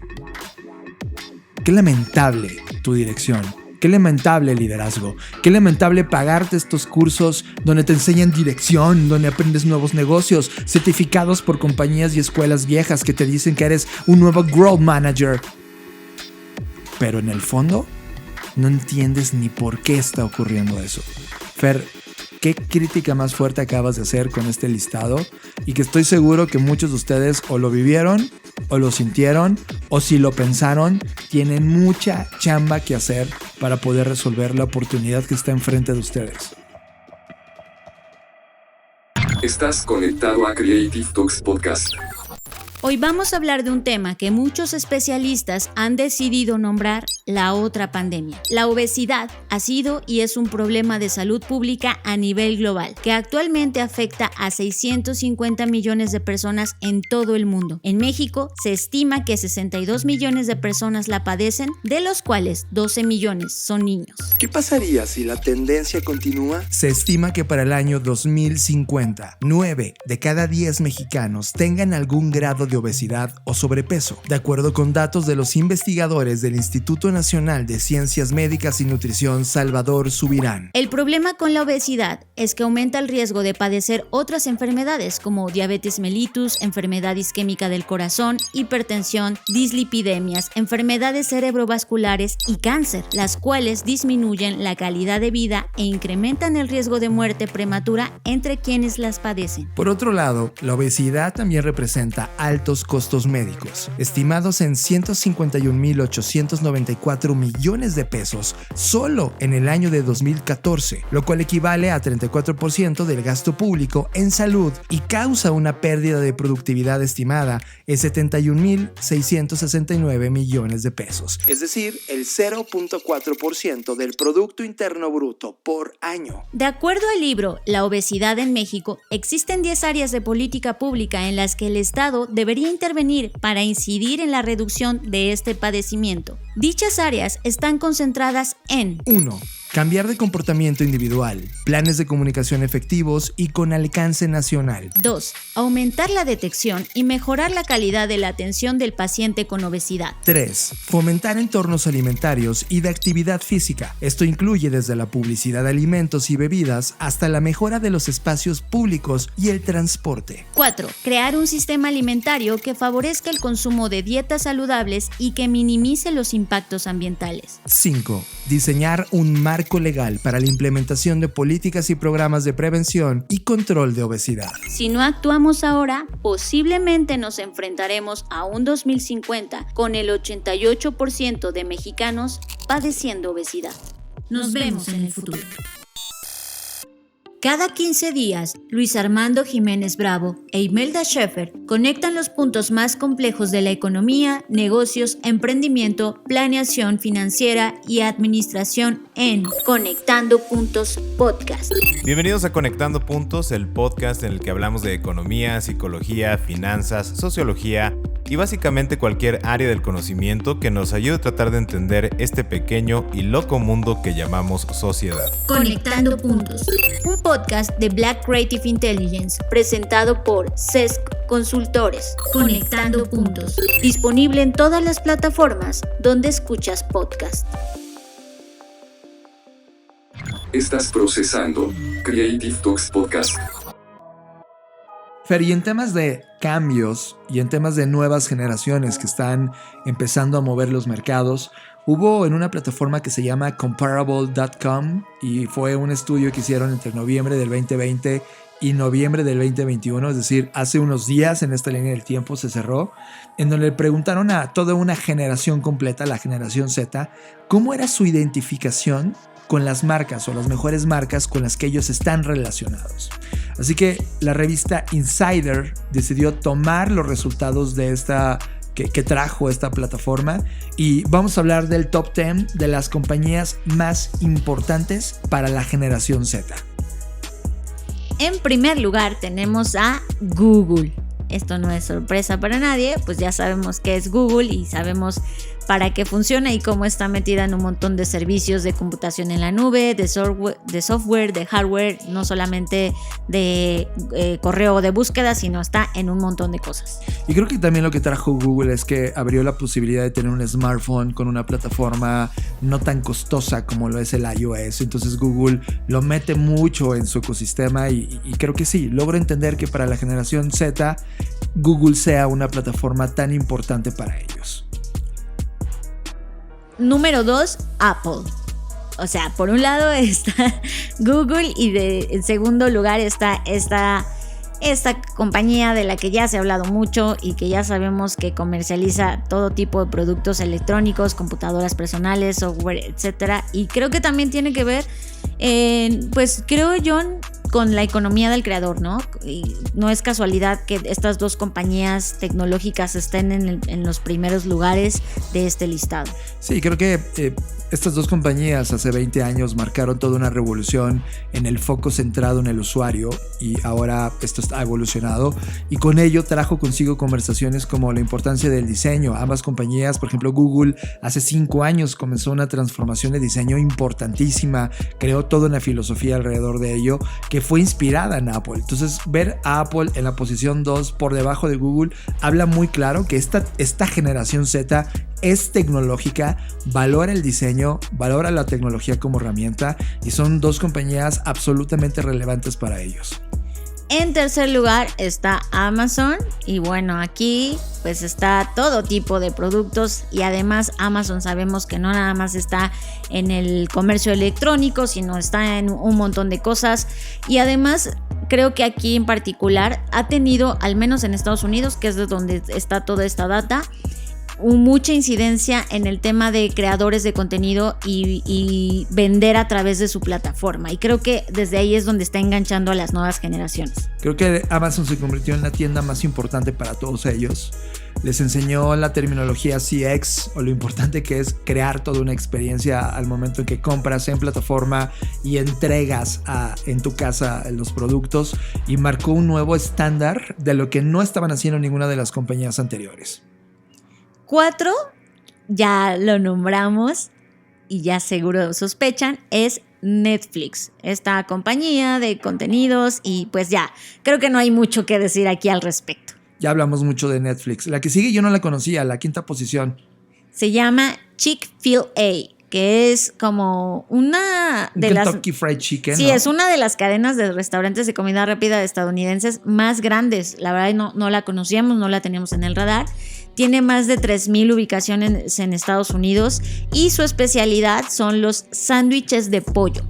Qué lamentable tu dirección. Qué lamentable liderazgo, qué lamentable pagarte estos cursos donde te enseñan dirección, donde aprendes nuevos negocios, certificados por compañías y escuelas viejas que te dicen que eres un nuevo growth manager. Pero en el fondo, no entiendes ni por qué está ocurriendo eso. Fer, ¿qué crítica más fuerte acabas de hacer con este listado? Y que estoy seguro que muchos de ustedes o lo vivieron, o lo sintieron, o si lo pensaron, tienen mucha chamba que hacer para poder resolver la oportunidad que está enfrente de ustedes. Estás conectado a Creative Talks Podcast. Hoy vamos a hablar de un tema que muchos especialistas han decidido nombrar la otra pandemia. La obesidad ha sido y es un problema de salud pública a nivel global, que actualmente afecta a 650 millones de personas en todo el mundo. En México se estima que 62 millones de personas la padecen, de los cuales 12 millones son niños. ¿Qué pasaría si la tendencia continúa? Se estima que para el año 2050, 9 de cada 10 mexicanos tengan algún grado de obesidad o sobrepeso, de acuerdo con datos de los investigadores del Instituto Nacional de Ciencias Médicas y Nutrición Salvador Subirán. El problema con la obesidad es que aumenta el riesgo de padecer otras enfermedades como diabetes mellitus, enfermedad isquémica del corazón, hipertensión, dislipidemias, enfermedades cerebrovasculares y cáncer, las cuales disminuyen la calidad de vida e incrementan el riesgo de muerte prematura entre quienes las padecen. Por otro lado, la obesidad también representa altos costos médicos, estimados en 151.894 millones de pesos solo en el año de 2014, lo cual equivale a 34% del gasto público en salud y causa una pérdida de productividad estimada en 71.669 millones de pesos. Es decir, el 0.4% del Producto Interno Bruto por año. De acuerdo al libro La obesidad en México, existen 10 áreas de política pública en las que el Estado debería intervenir para incidir en la reducción de este padecimiento. Dichas áreas están concentradas en 1. cambiar de comportamiento individual, planes de comunicación efectivos y con alcance nacional. 2. Aumentar la detección y mejorar la calidad de la atención del paciente con obesidad. 3. Fomentar entornos alimentarios y de actividad física. Esto incluye desde la publicidad de alimentos y bebidas hasta la mejora de los espacios públicos y el transporte. 4. Crear un sistema alimentario que favorezca el consumo de dietas saludables y que minimice los impactos ambientales. 5. Diseñar un marco legal para la implementación de políticas y programas de prevención y control de obesidad. Si no actuamos ahora, posiblemente nos enfrentaremos a un 2050 con el 88% de mexicanos padeciendo obesidad. Nos vemos en el futuro. Cada 15 días, Luis Armando Jiménez Bravo e Imelda Schaeffer conectan los puntos más complejos de la economía, negocios, emprendimiento, planeación financiera y administración en Conectando Puntos Podcast. Bienvenidos a Conectando Puntos, el podcast en el que hablamos de economía, psicología, finanzas, sociología y básicamente cualquier área del conocimiento que nos ayude a tratar de entender este pequeño y loco mundo que llamamos sociedad. Conectando Puntos, un podcast de Black Creative Intelligence presentado por CESC Consultores. Conectando Puntos, disponible en todas las plataformas donde escuchas podcast. Estás procesando Creative Talks Podcast. Fer, y en temas de cambios y en temas de nuevas generaciones que están empezando a mover los mercados, hubo en una plataforma que se llama Comparable.com y fue un estudio que hicieron entre noviembre del 2020 y noviembre del 2021, es decir, hace unos días en esta línea del tiempo se cerró, en donde le preguntaron a toda una generación completa, la generación Z, cómo era su identificación con las marcas o las mejores marcas con las que ellos están relacionados. Así que la revista Insider decidió tomar los resultados de esta que trajo esta plataforma y vamos a hablar del top 10 de las compañías más importantes para la generación Z. En primer lugar tenemos a Google. Esto no es sorpresa para nadie, pues ya sabemos qué es Google y sabemos para qué funciona y cómo está metida en un montón de servicios de computación en la nube, de software, de hardware, no solamente de correo de búsqueda, sino está en un montón de cosas. Y creo que también lo que trajo Google es que abrió la posibilidad de tener un smartphone con una plataforma no tan costosa como lo es el iOS. Entonces Google lo mete mucho en su ecosistema y creo que sí, logro entender que para la generación Z Google sea una plataforma tan importante para ellos. Número 2, Apple. O sea, por un lado está Google y en segundo lugar está esta compañía de la que ya se ha hablado mucho y que ya sabemos que comercializa todo tipo de productos electrónicos, computadoras personales, software, etc. Y creo que también tiene que ver, pues creo yo, con la economía del creador, ¿no? Y no es casualidad que estas dos compañías tecnológicas estén en los primeros lugares de este listado. Sí, creo que estas dos compañías hace 20 años marcaron toda una revolución en el foco centrado en el usuario y ahora esto ha evolucionado y con ello trajo consigo conversaciones como la importancia del diseño. Ambas compañías, por ejemplo Google, hace 5 años comenzó una transformación de diseño importantísima, creó toda una filosofía alrededor de ello que fue inspirada en Apple. Entonces ver a Apple en la posición 2 por debajo de Google habla muy claro que esta generación Z es tecnológica, valora el diseño, valora la tecnología como herramienta y son dos compañías absolutamente relevantes para ellos. En tercer lugar está Amazon y bueno, aquí pues está todo tipo de productos y además Amazon sabemos que no nada más está en el comercio electrónico, sino está en un montón de cosas y además creo que aquí en particular ha tenido, al menos en Estados Unidos, que es de donde está toda esta data, mucha incidencia en el tema de creadores de contenido y vender a través de su plataforma y creo que desde ahí es donde está enganchando a las nuevas generaciones. Creo que Amazon se convirtió en la tienda más importante para todos ellos. Les enseñó la terminología CX o lo importante que es crear toda una experiencia al momento en que compras en plataforma y entregas en tu casa los productos y marcó un nuevo estándar de lo que no estaban haciendo ninguna de las compañías anteriores. 4, ya lo nombramos, y ya seguro sospechan, es Netflix, esta compañía de contenidos, y pues ya, creo que no hay mucho que decir aquí al respecto. Ya hablamos mucho de Netflix. La que sigue yo no la conocía, la quinta posición. Se llama Chick-fil-A, que es como una de las... Kentucky Fried Chicken. Sí, ¿no? es una de las cadenas de restaurantes de comida rápida estadounidenses más grandes. La verdad no la conocíamos, no la teníamos en el radar. Tiene más de 3,000 ubicaciones en Estados Unidos y su especialidad son los sándwiches de pollo.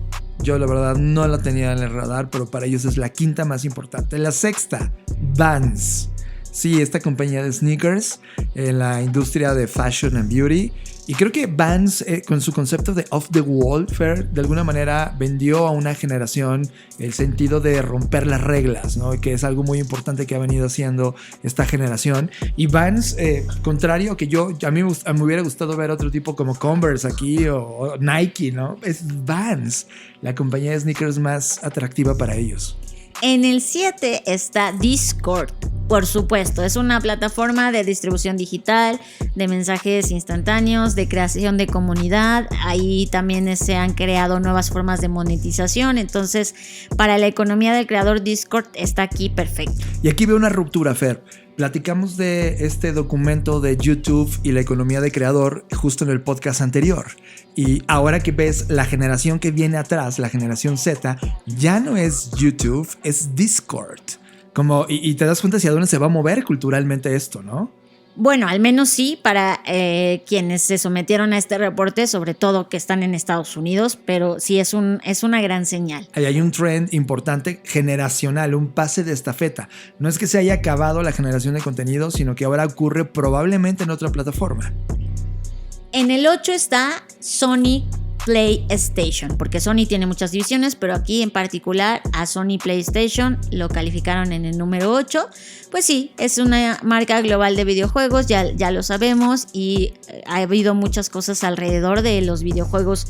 Yo la verdad no la tenía en el radar, pero para ellos es la quinta más importante. La sexta, Vans. Sí, esta compañía de sneakers en la industria de fashion and beauty. Y creo que Vans, con su concepto de off the wall, Fer, de alguna manera vendió a una generación el sentido de romper las reglas, ¿no? Que es algo muy importante que ha venido haciendo esta generación. Y Vans, contrario que a mí me hubiera gustado ver otro tipo como Converse aquí o Nike, ¿no? Es Vans, la compañía de sneakers más atractiva para ellos. En el 7 está Discord. Por supuesto, es una plataforma de distribución digital, de mensajes instantáneos, de creación de comunidad. Ahí también se han creado nuevas formas de monetización. Entonces, para la economía del creador, Discord está aquí perfecto. Y aquí veo una ruptura, Fer. Platicamos de este documento de YouTube y la economía de creador justo en el podcast anterior. Y ahora que ves la generación que viene atrás, la generación Z, ya no es YouTube, es Discord. Y te das cuenta hacia dónde se va a mover culturalmente esto, ¿no? Bueno, al menos sí, para quienes se sometieron a este reporte, sobre todo que están en Estados Unidos, pero sí es una gran señal. Ahí hay un trend importante generacional, un pase de estafeta. No es que se haya acabado la generación de contenido, sino que ahora ocurre probablemente en otra plataforma. En el 8 está Sony PlayStation, porque Sony tiene muchas divisiones, pero aquí en particular a Sony PlayStation lo calificaron en el número 8. Pues sí, es una marca global de videojuegos, ya lo sabemos, y ha habido muchas cosas alrededor de los videojuegos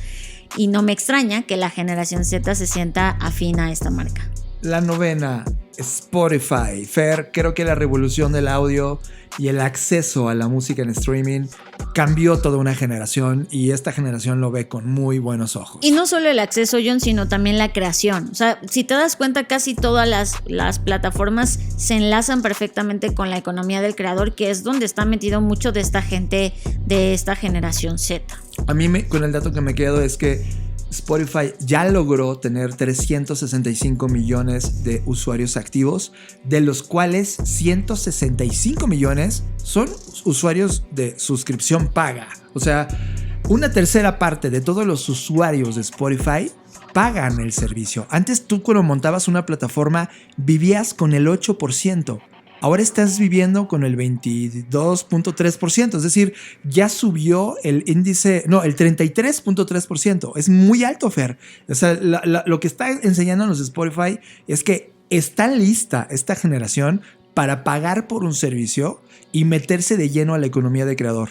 y no me extraña que la generación Z se sienta afín a esta marca. La novena, Spotify. Fer, creo que la revolución del audio y el acceso a la música en streaming cambió toda una generación y esta generación lo ve con muy buenos ojos. Y no solo el acceso, John, sino también la creación. O sea, si te das cuenta, casi todas las plataformas se enlazan perfectamente con la economía del creador, que es donde está metido mucho de esta gente de esta generación Z. A mí con el dato que me quedo es que Spotify ya logró tener 365 millones de usuarios activos, de los cuales 165 millones son usuarios de suscripción paga. O sea, una tercera parte de todos los usuarios de Spotify pagan el servicio. Antes tú, cuando montabas una plataforma, vivías con el 8%. Ahora estás viviendo con el 22.3%, es decir, ya subió el índice, no, el 33.3%. Es muy alto, Fer. O sea, lo que está enseñándonos Spotify es que está lista esta generación para pagar por un servicio y meterse de lleno a la economía de creador.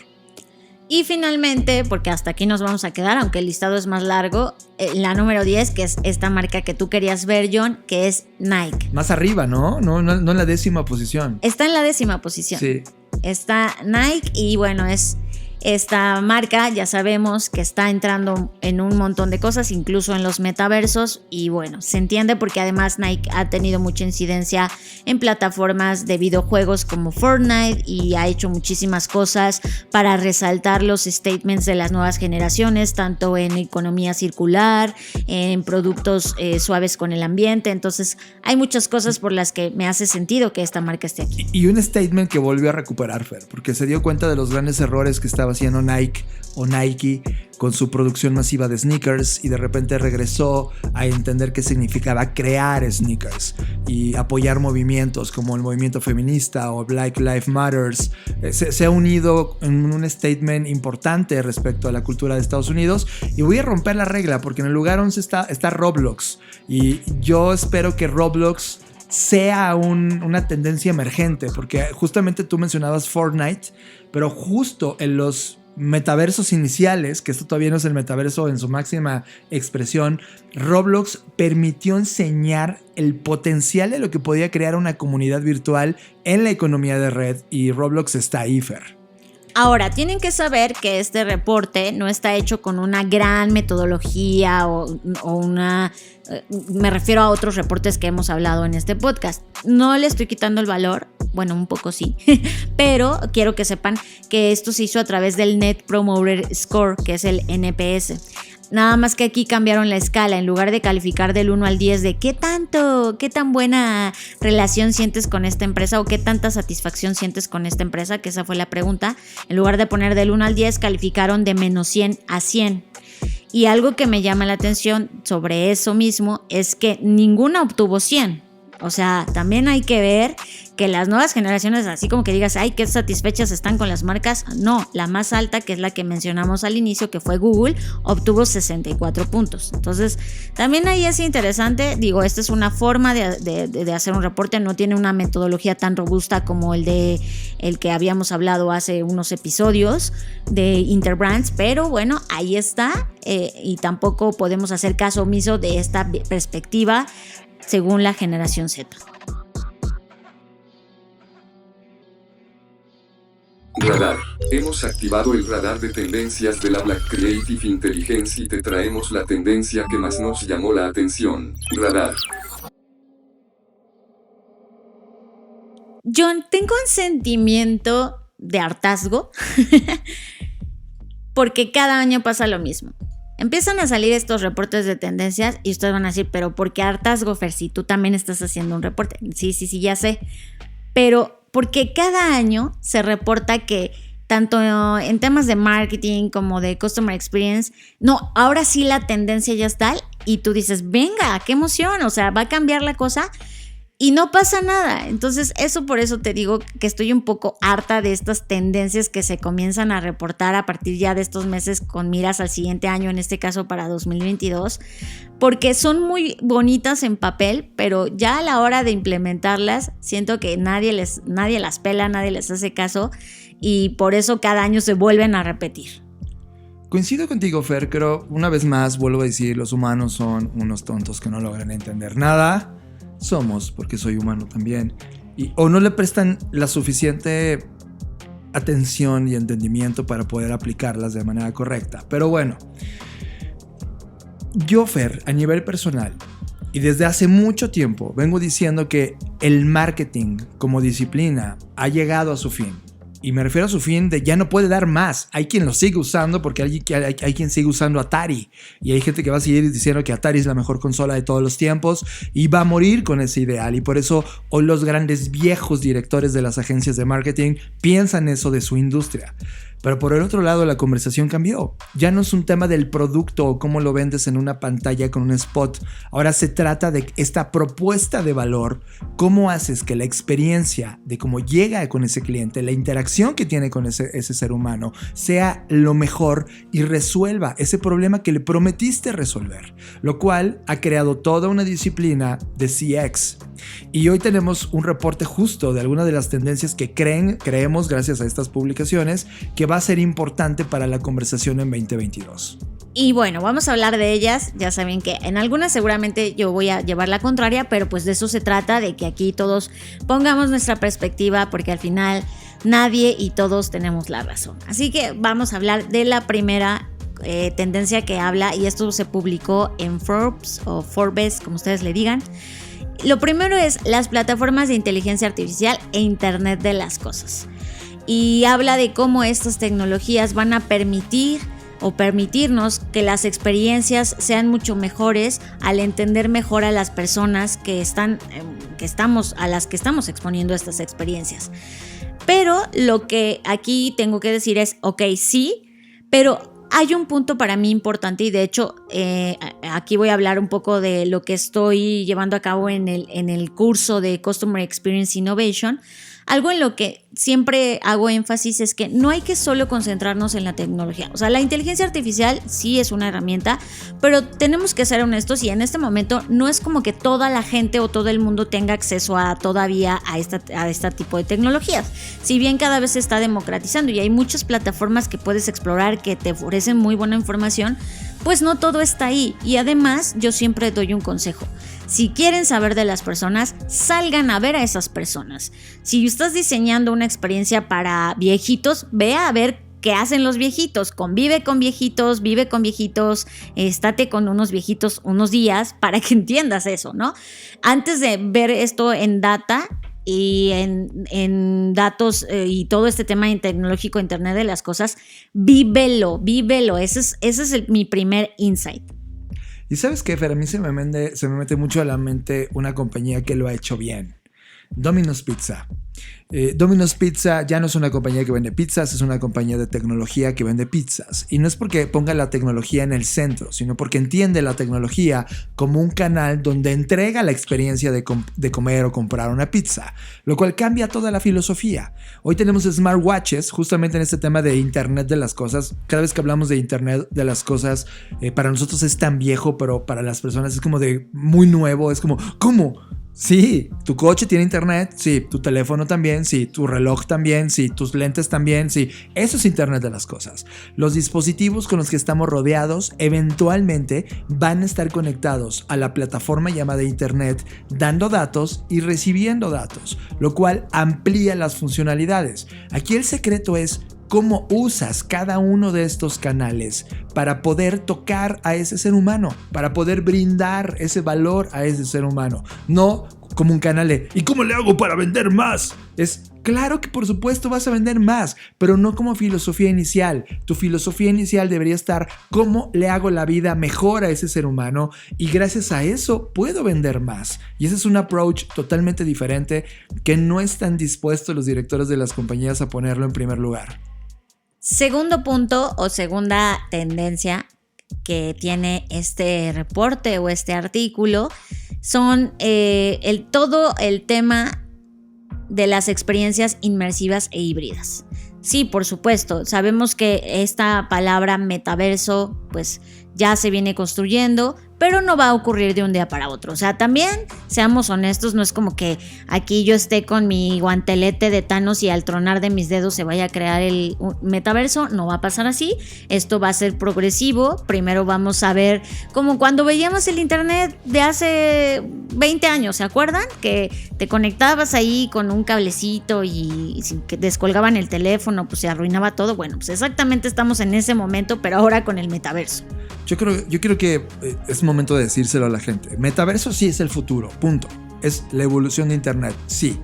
Y finalmente, porque hasta aquí nos vamos a quedar, aunque el listado es más largo, la número 10, que es esta marca que tú querías ver, John, que es Nike. Más arriba, ¿no? No en la 10ª posición. Está en la 10ª posición. Sí. Está Nike y bueno, es esta marca, ya sabemos que está entrando en un montón de cosas, incluso en los metaversos, y bueno, se entiende porque además Nike ha tenido mucha incidencia en plataformas de videojuegos como Fortnite y ha hecho muchísimas cosas para resaltar los statements de las nuevas generaciones, tanto en economía circular, en productos suaves con el ambiente. Entonces hay muchas cosas por las que me hace sentido que esta marca esté aquí. Y un statement que volvió a recuperar, Fer, porque se dio cuenta de los grandes errores que estaba haciendo Nike con su producción masiva de sneakers, y de repente regresó a entender qué significaba crear sneakers y apoyar movimientos como el movimiento feminista o Black Lives Matter. Se ha unido en un statement importante respecto a la cultura de Estados Unidos. Y voy a romper la regla porque en el lugar 11 está Roblox, y yo espero que Roblox sea una tendencia emergente, porque justamente tú mencionabas Fortnite, pero justo en los metaversos iniciales, que esto todavía no es el metaverso en su máxima expresión, Roblox permitió enseñar el potencial de lo que podía crear una comunidad virtual en la economía de red, y Roblox está ahí, Fer. Ahora, tienen que saber que este reporte no está hecho con una gran metodología o una... Me refiero a otros reportes que hemos hablado en este podcast. No le estoy quitando el valor, bueno, un poco sí, pero quiero que sepan que esto se hizo a través del Net Promoter Score, que es el NPS. Nada más que aquí cambiaron la escala. En lugar de calificar del 1 al 10 de qué tan buena relación sientes con esta empresa o qué tanta satisfacción sientes con esta empresa, que esa fue la pregunta, en lugar de poner del 1 al 10, calificaron de menos 100 a 100. Y algo que me llama la atención sobre eso mismo es que ninguna obtuvo 100. O sea, también hay que ver que las nuevas generaciones, así como que digas, ay, qué satisfechas están con las marcas. No, la más alta, que es la que mencionamos al inicio, que fue Google, obtuvo 64 puntos. Entonces, también ahí es interesante. Digo, esta es una forma de hacer un reporte. No tiene una metodología tan robusta como el que habíamos hablado hace unos episodios de Interbrands, pero bueno, ahí está. Y tampoco podemos hacer caso omiso de esta perspectiva según la generación Z. Radar. Hemos activado el radar de tendencias de la Black Creative Intelligence y te traemos la tendencia que más nos llamó la atención. Radar. John, tengo un sentimiento de hartazgo porque cada año pasa lo mismo. Empiezan a salir estos reportes de tendencias y ustedes van a decir, pero ¿por qué hartazgo, Fer? Si tú también estás haciendo un reporte. Sí, ya sé. Pero porque cada año se reporta que tanto en temas de marketing como de customer experience, no, ahora sí la tendencia ya está y tú dices, venga, qué emoción, o sea, va a cambiar la cosa. Y no pasa nada. Entonces, por eso te digo que estoy un poco harta de estas tendencias que se comienzan a reportar a partir ya de estos meses con miras al siguiente año, en este caso para 2022, porque son muy bonitas en papel, pero ya a la hora de implementarlas, siento que nadie las pela, nadie les hace caso y por eso cada año se vuelven a repetir. Coincido contigo, Fer, pero una vez más vuelvo a decir, los humanos son unos tontos que no logran entender nada. Somos, porque soy humano también, o no le prestan la suficiente atención y entendimiento para poder aplicarlas de manera correcta. Pero bueno, yo, Fer, a nivel personal, y desde hace mucho tiempo vengo diciendo que el marketing como disciplina ha llegado a su fin. Y me refiero a su fin de ya no puede dar más. Hay quien lo sigue usando porque hay quien sigue usando Atari. Y hay gente que va a seguir diciendo que Atari es la mejor consola de todos los tiempos y va a morir con ese ideal. Y por eso hoy los grandes viejos directores de las agencias de marketing piensan eso de su industria. Pero por el otro lado la conversación cambió. Ya no es un tema del producto o cómo lo vendes en una pantalla con un spot. Ahora se trata de esta propuesta de valor. Cómo haces que la experiencia de cómo llega con ese cliente, la interacción que tiene con ese ser humano, sea lo mejor y resuelva ese problema que le prometiste resolver. Lo cual ha creado toda una disciplina de CX. Y hoy tenemos un reporte justo de algunas de las tendencias que creemos gracias a estas publicaciones que va a ser importante para la conversación en 2022. Y bueno, vamos a hablar de ellas. Ya saben que en algunas seguramente yo voy a llevar la contraria, pero pues de eso se trata, de que aquí todos pongamos nuestra perspectiva, porque al final nadie y todos tenemos la razón. Así que vamos a hablar de la primera tendencia que habla, y esto se publicó en Forbes o Forbes, como ustedes le digan. Lo primero es las plataformas de inteligencia artificial e Internet de las cosas. Y habla de cómo estas tecnologías van a permitir o permitirnos que las experiencias sean mucho mejores al entender mejor a las personas a las que estamos exponiendo estas experiencias. Pero lo que aquí tengo que decir es, ok, sí, pero hay un punto para mí importante, y de hecho aquí voy a hablar un poco de lo que estoy llevando a cabo en el curso de Customer Experience Innovation. Algo en lo que siempre hago énfasis es que no hay que solo concentrarnos en la tecnología. O sea, la inteligencia artificial sí es una herramienta, pero tenemos que ser honestos, y en este momento no es como que toda la gente o todo el mundo tenga acceso todavía a este tipo de tecnologías. Si bien cada vez se está democratizando y hay muchas plataformas que puedes explorar que te ofrecen muy buena información, pues no todo está ahí. Y además yo siempre doy un consejo. Si quieren saber de las personas, salgan a ver a esas personas. Si estás diseñando una experiencia para viejitos, ve a ver qué hacen los viejitos. Convive con viejitos, vive con viejitos, estate con unos viejitos unos días para que entiendas eso, ¿no? Antes de ver esto en data y en datos y todo este tema tecnológico, Internet de las cosas, vívelo. Ese es mi primer insight. Y ¿sabes qué, Fer? A mí se me mete mucho a la mente una compañía que lo ha hecho bien. Domino's Pizza. Domino's Pizza ya no es una compañía que vende pizzas, es una compañía de tecnología que vende pizzas. Y no es porque ponga la tecnología en el centro, sino porque entiende la tecnología como un canal donde entrega la experiencia de comer o comprar una pizza, lo cual cambia toda la filosofía. Hoy tenemos smartwatches, justamente en este tema de Internet de las cosas. Cada vez que hablamos de Internet de las cosas, para nosotros es tan viejo, pero para las personas es como de muy nuevo. Es como, ¿cómo? Sí, tu coche tiene internet, sí, tu teléfono también, sí, tu reloj también, sí, tus lentes también, sí. Eso es Internet de las cosas. Los dispositivos con los que estamos rodeados eventualmente van a estar conectados a la plataforma llamada Internet, dando datos y recibiendo datos, lo cual amplía las funcionalidades. Aquí el secreto es cómo usas cada uno de estos canales para poder tocar a ese ser humano, para poder brindar ese valor a ese ser humano. No como un canal de ¿y cómo le hago para vender más? Es claro que por supuesto vas a vender más, pero no como filosofía inicial. Tu filosofía inicial debería estar ¿cómo le hago la vida mejor a ese ser humano? Y gracias a eso puedo vender más. Y ese es un approach totalmente diferente que no están dispuestos los directores de las compañías a ponerlo en primer lugar. Segundo punto o segunda tendencia que tiene este reporte o este artículo son todo el tema de las experiencias inmersivas e híbridas. Sí, por supuesto, sabemos que esta palabra metaverso pues ya se viene construyendo, pero no va a ocurrir de un día para otro. O sea, también seamos honestos, no es como que aquí yo esté con mi guantelete de Thanos y al tronar de mis dedos se vaya a crear el metaverso. No va a pasar así. Esto va a ser progresivo. Primero vamos a ver como cuando veíamos el internet de hace 20 años, ¿se acuerdan? Que te conectabas ahí con un cablecito y si descolgaban el teléfono, pues se arruinaba todo. Bueno, pues exactamente estamos en ese momento, pero ahora con el metaverso. Yo creo que es momento de decírselo a la gente. Metaverso sí es el futuro, punto. Es la evolución de Internet, sí.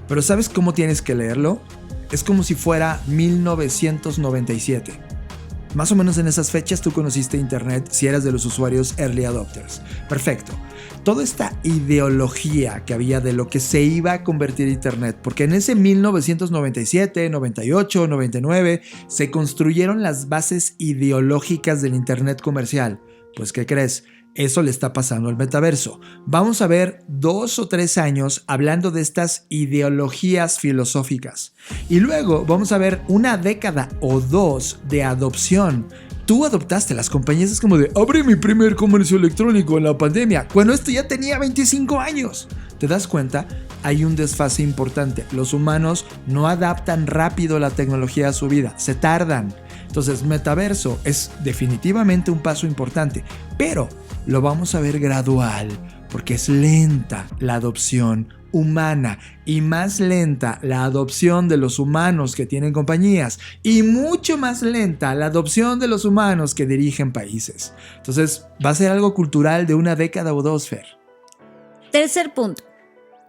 Pero ¿sabes cómo tienes que leerlo? Es como si fuera 1997. Más o menos en esas fechas tú conociste Internet si eras de los usuarios early adopters. Perfecto. Toda esta ideología que había de lo que se iba a convertir Internet, porque en ese 1997, 98, 99 se construyeron las bases ideológicas del Internet comercial. Pues ¿qué crees? Eso le está pasando al metaverso. Vamos a ver 2 o 3 años hablando de estas ideologías filosóficas. Y luego vamos a ver 1 década o 2 de adopción. Tú adoptaste, las compañías es como de abrí mi primer comercio electrónico en la pandemia, cuando esto ya tenía 25 años. ¿Te das cuenta? Hay un desfase importante. Los humanos no adaptan rápido la tecnología a su vida, se tardan. Entonces, metaverso es definitivamente un paso importante, pero lo vamos a ver gradual, porque es lenta la adopción humana y más lenta la adopción de los humanos que tienen compañías y mucho más lenta la adopción de los humanos que dirigen países. Entonces, va a ser algo cultural de 1 década o 2, Fer. Tercer punto.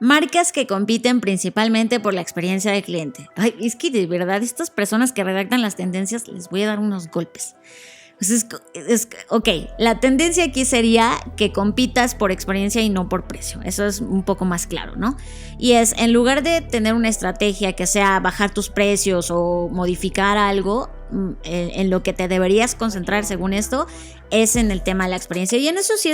Marcas que compiten principalmente por la experiencia del cliente. Ay, es que de verdad estas personas que redactan las tendencias les voy a dar unos golpes. Pues ok, la tendencia aquí sería que compitas por experiencia y no por precio. Eso es un poco más claro, ¿no? Y es, en lugar de tener una estrategia que sea bajar tus precios o modificar algo, en lo que te deberías concentrar según esto es en el tema de la experiencia, y en eso sí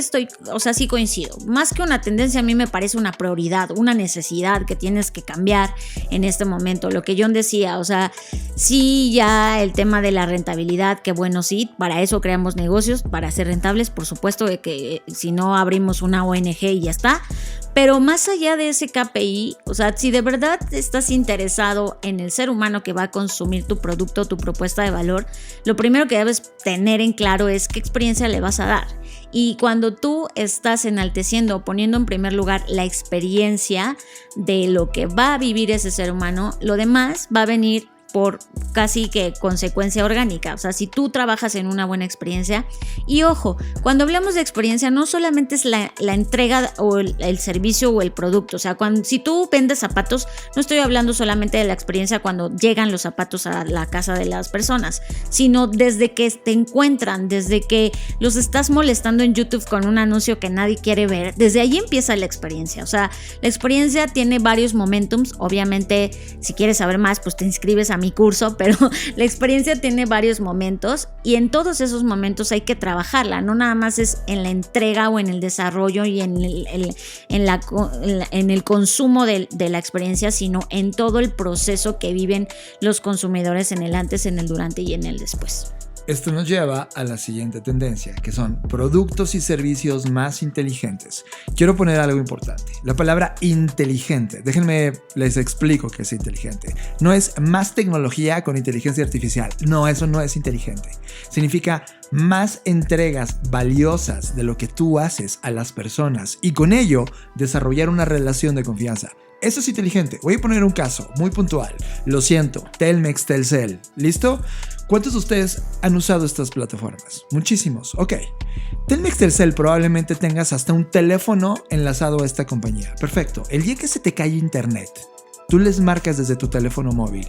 sí coincido. Más que una tendencia, a mí me parece una prioridad, una necesidad que tienes que cambiar en este momento. Lo que John decía, o sea, sí, ya el tema de la rentabilidad, que bueno, sí, para eso creamos negocios, para ser rentables, por supuesto, de que si no abrimos una ONG y ya está. Pero más allá de ese KPI, o sea, si de verdad estás interesado en el ser humano que va a consumir tu producto, tu propuesta de valor, lo primero que debes tener en claro es qué experiencia le vas a dar. Y cuando tú estás enalteciendo o poniendo en primer lugar la experiencia de lo que va a vivir ese ser humano, lo demás va a venir por casi que consecuencia orgánica. O sea, si tú trabajas en una buena experiencia, y ojo, cuando hablamos de experiencia no solamente es la entrega o el servicio o el producto. O sea, si tú vendes zapatos, no estoy hablando solamente de la experiencia cuando llegan los zapatos a la casa de las personas, sino desde que te encuentran, desde que los estás molestando en YouTube con un anuncio que nadie quiere ver, desde ahí empieza la experiencia. O sea, la experiencia tiene varios momentums. Obviamente, si quieres saber más, pues te inscribes a mi curso, pero la experiencia tiene varios momentos y en todos esos momentos hay que trabajarla, no nada más es en la entrega o en el desarrollo y en el consumo de la experiencia, sino en todo el proceso que viven los consumidores en el antes, en el durante y en el después. Esto nos lleva a la siguiente tendencia, que son productos y servicios más inteligentes. Quiero poner algo importante. La palabra inteligente, déjenme les explico qué es inteligente. No es más tecnología con inteligencia artificial. No, eso no es inteligente. Significa más entregas valiosas de lo que tú haces a las personas y con ello desarrollar una relación de confianza. Eso es inteligente. Voy a poner un caso muy puntual. Lo siento, Telmex, Telcel. ¿Listo? ¿Cuántos de ustedes han usado estas plataformas? Muchísimos. Ok. Telmex, Telcel, probablemente tengas hasta un teléfono enlazado a esta compañía. Perfecto. El día que se te cae internet, tú les marcas desde tu teléfono móvil.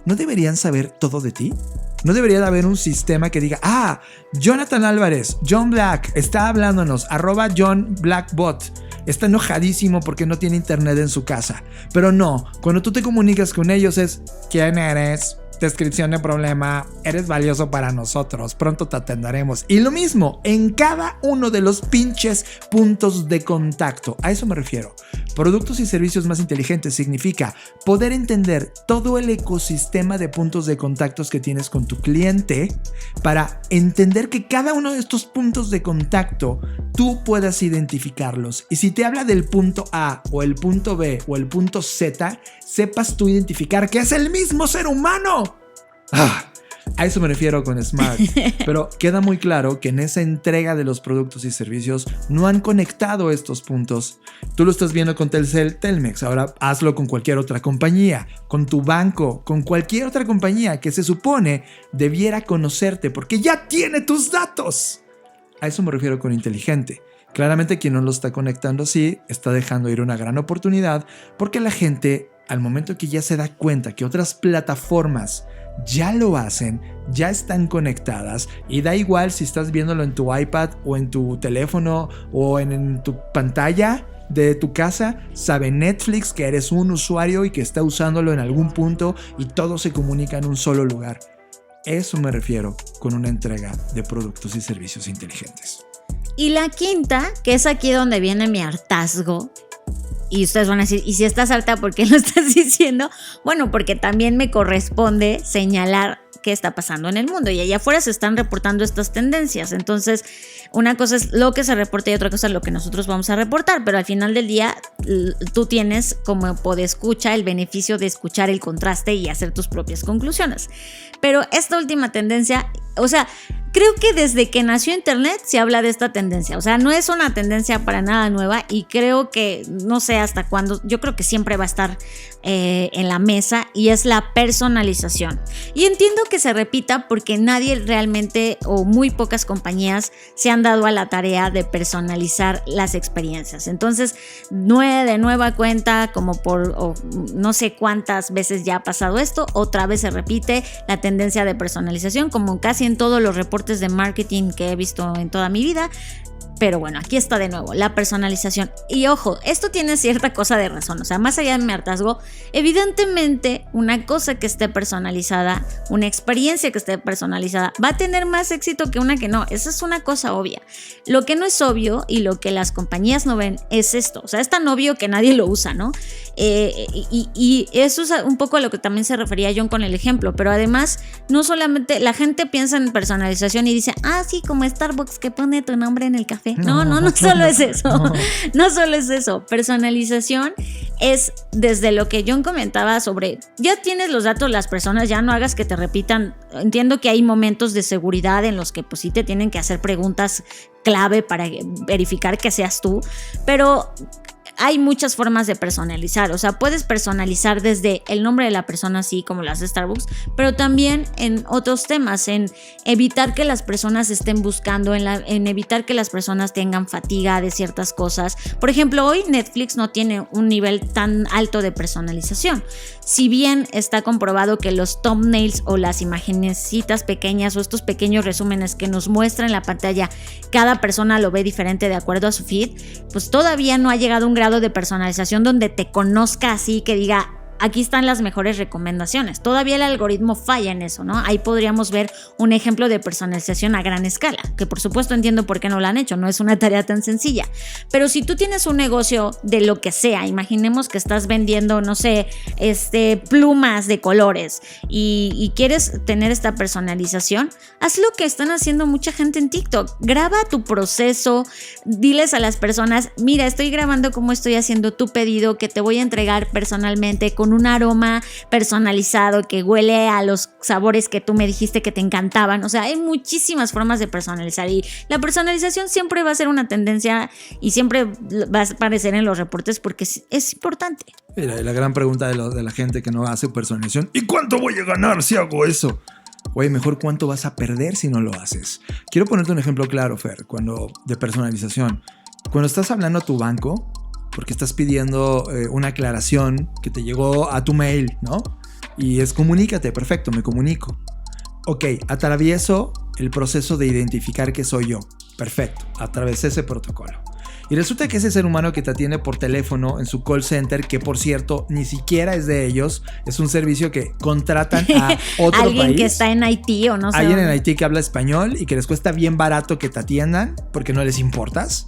¿No deberían saber todo de ti? ¿No debería de haber un sistema que diga, Jonathan Álvarez, John Black, está hablándonos, @JohnBlackBot, está enojadísimo porque no tiene internet en su casa? Pero no, cuando tú te comunicas con ellos es, ¿quién eres? Descripción de problema, eres valioso para nosotros, pronto te atenderemos. Y lo mismo en cada uno de los pinches puntos de contacto. A eso me refiero. Productos y servicios más inteligentes significa poder entender todo el ecosistema de puntos de contactos que tienes con tu cliente para entender que cada uno de estos puntos de contacto tú puedas identificarlos. Y si te habla del punto A o el punto B o el punto Z, sepas tú identificar que es el mismo ser humano. A eso me refiero con Smart. Pero queda muy claro que en esa entrega de los productos y servicios no han conectado estos puntos. Tú lo estás viendo con Telcel, Telmex. Ahora hazlo con cualquier otra compañía, con tu banco, con cualquier otra compañía que se supone debiera conocerte porque ya tiene tus datos. A eso me refiero con inteligente. Claramente quien no lo está conectando así está dejando ir una gran oportunidad porque la gente, al momento que ya se da cuenta que otras plataformas ya lo hacen, ya están conectadas y da igual si estás viéndolo en tu iPad o en tu teléfono o en tu pantalla de tu casa, sabe Netflix que eres un usuario y que está usándolo en algún punto y todo se comunica en un solo lugar. Eso me refiero con una entrega de productos y servicios inteligentes. Y la quinta, que es aquí donde viene mi hartazgo, y ustedes van a decir, ¿y si estás harta, por qué lo estás diciendo? Bueno, porque también me corresponde señalar qué está pasando en el mundo y allá afuera se están reportando estas tendencias. Entonces, una cosa es lo que se reporta y otra cosa es lo que nosotros vamos a reportar, pero al final del día tú tienes como podescucha el beneficio de escuchar el contraste y hacer tus propias conclusiones. Pero esta última tendencia, o sea, creo que desde que nació Internet se habla de esta tendencia. O sea, no es una tendencia para nada nueva y creo que no sé hasta cuándo, yo creo que siempre va a estar en la mesa y es la personalización. Y entiendo que se repita porque nadie realmente o muy pocas compañías se han dado a la tarea de personalizar las experiencias. Entonces, de nueva cuenta, como por no sé cuántas veces ya ha pasado esto, otra vez se repite la tendencia de personalización, como casi en todos los reportes de marketing que he visto en toda mi vida. Pero bueno, aquí está de nuevo, la personalización. Y ojo, esto tiene cierta cosa de razón. O sea, más allá de mi hartazgo, evidentemente una cosa que esté personalizada, una experiencia que esté personalizada, va a tener más éxito que una que no. Esa es una cosa obvia. Lo que no es obvio y lo que las compañías no ven es esto. O sea, es tan obvio que nadie lo usa, ¿no? Y eso es un poco a lo que también se refería John con el ejemplo. Pero además, no solamente la gente piensa en personalización y dice, sí, como Starbucks que pone tu nombre en el café Pepe. No solo es eso. No solo es eso. Personalización es desde lo que John comentaba sobre, ya tienes los datos de las personas, ya no hagas que te repitan. Entiendo que hay momentos de seguridad en los que pues sí te tienen que hacer preguntas clave para verificar que seas tú, pero hay muchas formas de personalizar. O sea, puedes personalizar desde el nombre de la persona, así como las de Starbucks, pero también en otros temas, en evitar que las personas estén buscando, en evitar que las personas tengan fatiga de ciertas cosas. Por ejemplo, hoy Netflix no tiene un nivel tan alto de personalización. Si bien está comprobado que los thumbnails o las imagenecitas pequeñas o estos pequeños resúmenes que nos muestran en la pantalla, cada persona lo ve diferente de acuerdo a su feed, pues todavía no ha llegado a un grado de personalización donde te conozca así, que diga, aquí están las mejores recomendaciones. Todavía el algoritmo falla en eso, ¿no? Ahí podríamos ver un ejemplo de personalización a gran escala, que por supuesto entiendo por qué no lo han hecho, no es una tarea tan sencilla. Pero si tú tienes un negocio de lo que sea, imaginemos que estás vendiendo, no sé, plumas de colores y quieres tener esta personalización, haz lo que están haciendo mucha gente en TikTok. Graba tu proceso, diles a las personas, mira, estoy grabando cómo estoy haciendo tu pedido, que te voy a entregar personalmente con un aroma personalizado que huele a los sabores que tú me dijiste que te encantaban. O sea, hay muchísimas formas de personalizar y la personalización siempre va a ser una tendencia y siempre va a aparecer en los reportes porque es importante. La gran pregunta de la gente que no hace personalización: ¿y cuánto voy a ganar si hago eso? Güey, mejor cuánto vas a perder si no lo haces. Quiero ponerte un ejemplo claro, Fer, de personalización. Cuando estás hablando a tu banco, porque estás pidiendo una aclaración que te llegó a tu mail, ¿no? Y es comunícate, perfecto, me comunico. Ok, atravieso el proceso de identificar que soy yo. Perfecto, atravesé ese protocolo. Y resulta que ese ser humano que te atiende por teléfono en su call center, que por cierto ni siquiera es de ellos, es un servicio que contratan a otro alguien país. Que está en Haití o no sé. Alguien en Haití que habla español y que les cuesta bien barato que te atiendan porque no les importas.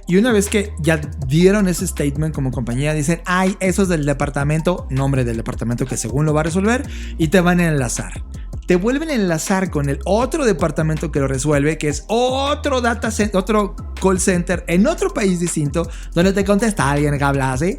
Y una vez que ya dieron ese statement como compañía, dicen, ay, eso es del departamento, nombre del departamento que según lo va a resolver, y te van a enlazar. Te vuelven a enlazar con el otro departamento que lo resuelve, que es otro data center, otro call center en otro país distinto, donde te contesta alguien que habla así,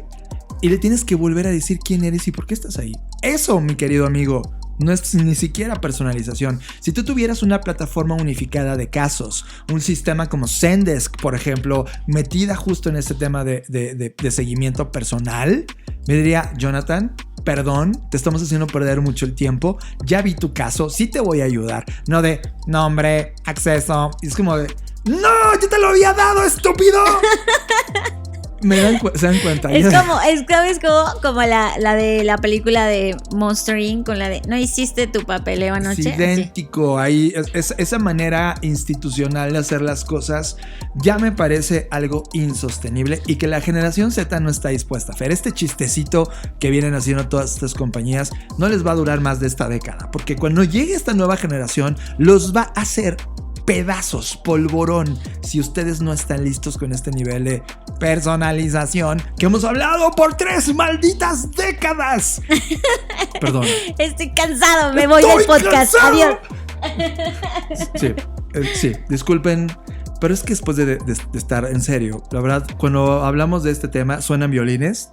y le tienes que volver a decir quién eres y por qué estás ahí. Eso, mi querido amigo, no es ni siquiera personalización. Si tú tuvieras una plataforma unificada de casos, un sistema como Zendesk, por ejemplo, metida justo en este tema de seguimiento personal, me diría, Jonathan, perdón, te estamos haciendo perder mucho el tiempo, ya vi tu caso, sí te voy a ayudar. No de nombre, acceso, y es como de, ¡no! ¡Yo te lo había dado, estúpido! ¿Se dan cuenta? Es como la de la película de Monster Inc. con la de no hiciste tu papeleo anoche. Es idéntico. Ahí esa manera institucional de hacer las cosas ya me parece algo insostenible y que la generación Z no está dispuesta a hacer. Este chistecito que vienen haciendo todas estas compañías no les va a durar más de esta década, porque cuando llegue esta nueva generación los va a hacer pedazos, polvorón, si ustedes no están listos con este nivel de personalización que hemos hablado por 3 malditas décadas. Perdón. Estoy cansado, me voy del podcast. Cansado. Adiós. Sí, disculpen, pero es que después de estar en serio, la verdad, cuando hablamos de este tema, suenan violines.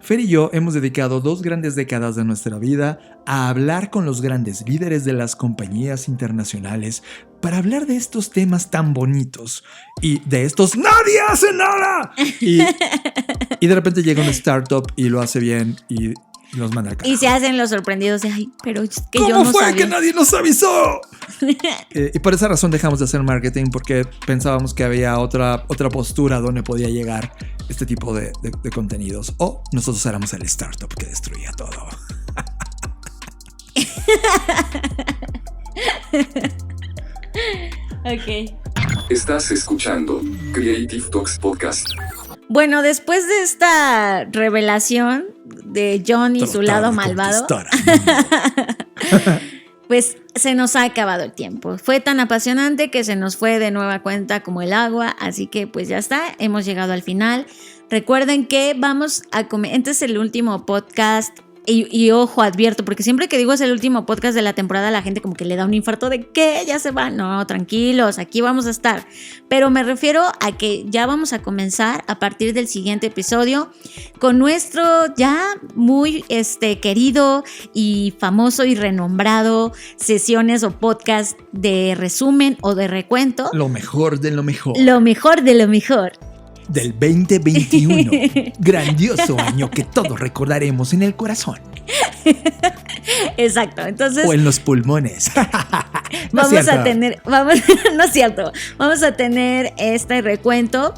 Fer y yo hemos dedicado 2 grandes décadas de nuestra vida a hablar con los grandes líderes de las compañías internacionales para hablar de estos temas tan bonitos y de estos ¡nadie hace nada! Y de repente llega una startup y lo hace bien y nos manda al carajo. Y se hacen los sorprendidos de, ay, pero es que ¿cómo yo no fue sabía? que nadie nos avisó? Y por esa razón dejamos de hacer marketing, porque pensábamos que había otra postura donde podía llegar este tipo de contenidos. O nosotros éramos el startup que destruía todo. Ok. Estás escuchando Creative Talks Podcast. Bueno, después de esta revelación de John y su lado malvado, pues se nos ha acabado el tiempo. Fue tan apasionante que se nos fue de nueva cuenta como el agua, así que pues ya está, hemos llegado al final. Recuerden que vamos a este es el último podcast Y ojo, advierto, porque siempre que digo es el último podcast de la temporada, la gente como que le da un infarto de ¿qué? ¿Ya se va? No, tranquilos, aquí vamos a estar. Pero me refiero a que ya vamos a comenzar a partir del siguiente episodio con nuestro ya muy querido y famoso y renombrado sesiones o podcast de resumen o de recuento. Lo mejor de lo mejor. Lo mejor de lo mejor. Del 2021. Grandioso año que todos recordaremos en el corazón. Exacto, entonces... O en los pulmones. No es cierto. Vamos a tener este recuento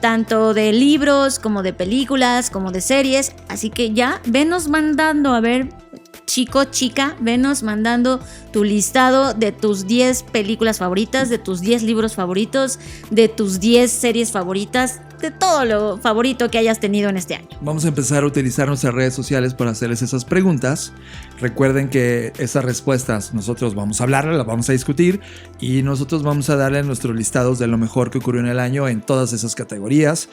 tanto de libros como de películas, como de series. Así que ya, venos mandando, a ver, chico, chica, venos mandando tu listado de tus 10 películas favoritas, de tus 10 libros favoritos, de tus 10 series favoritas, de todo lo favorito que hayas tenido en este año. Vamos a empezar a utilizar nuestras redes sociales para hacerles esas preguntas. Recuerden que esas respuestas nosotros vamos a hablarlas, las vamos a discutir y nosotros vamos a darle nuestros listados de lo mejor que ocurrió en el año en todas esas categorías.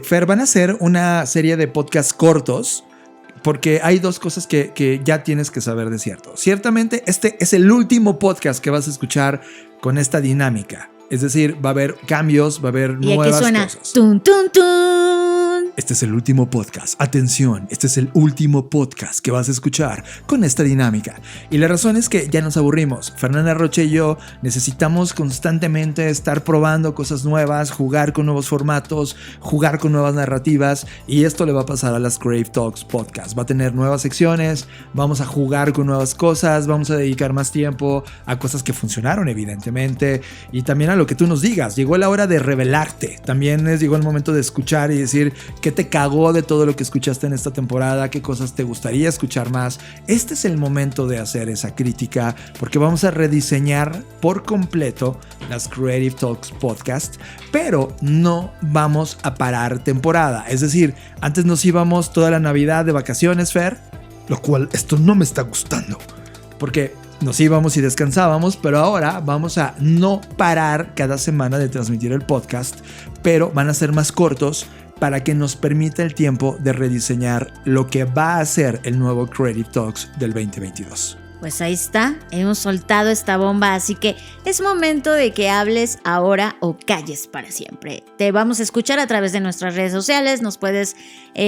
Fer, van a hacer una serie de podcasts cortos porque hay dos cosas que ya tienes que saber de cierto. Ciertamente este es el último podcast que vas a escuchar con esta dinámica. Es decir, va a haber cambios, va a haber nuevas cosas. Y aquí suena tun, tun, tun. Este es el último podcast. Atención, este es el último podcast que vas a escuchar con esta dinámica. Y la razón es que ya nos aburrimos. Fernanda Rocha y yo necesitamos constantemente estar probando cosas nuevas, jugar con nuevos formatos, jugar con nuevas narrativas. Y esto le va a pasar a las Creative Talks Podcast. Va a tener nuevas secciones, vamos a jugar con nuevas cosas, vamos a dedicar más tiempo a cosas que funcionaron evidentemente. Y también a lo que tú nos digas. Llegó la hora de revelarte. También llegó el momento de escuchar y decir qué te cagó de todo lo que escuchaste en esta temporada, qué cosas te gustaría escuchar más. Este es el momento de hacer esa crítica porque vamos a rediseñar por completo las Creative Talks Podcast, pero no vamos a parar temporada. Es decir, antes nos íbamos toda la Navidad de vacaciones, Fer, lo cual esto no me está gustando porque nos íbamos y descansábamos, pero ahora vamos a no parar cada semana de transmitir el podcast, pero van a ser más cortos para que nos permita el tiempo de rediseñar lo que va a ser el nuevo Creative Talks del 2022. Pues ahí está, hemos soltado esta bomba, así que es momento de que hables ahora o calles para siempre. Te vamos a escuchar a través de nuestras redes sociales, nos puedes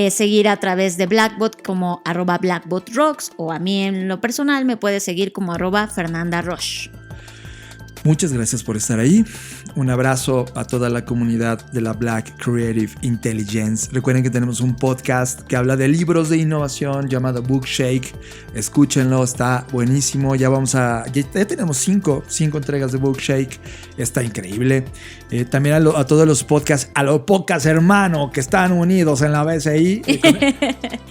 seguir a través de Blackbot como @BlackbotRocks o a mí en lo personal me puedes seguir como @FernandaRoche. Muchas gracias por estar ahí. Un abrazo a toda la comunidad de la Black Creative Intelligence. Recuerden que tenemos un podcast que habla de libros de innovación llamado Bookshake. Escúchenlo, está buenísimo. Ya tenemos 5 entregas de Bookshake. Está increíble. También a todos los podcasts, a los podcasts hermano que están unidos en la BCI.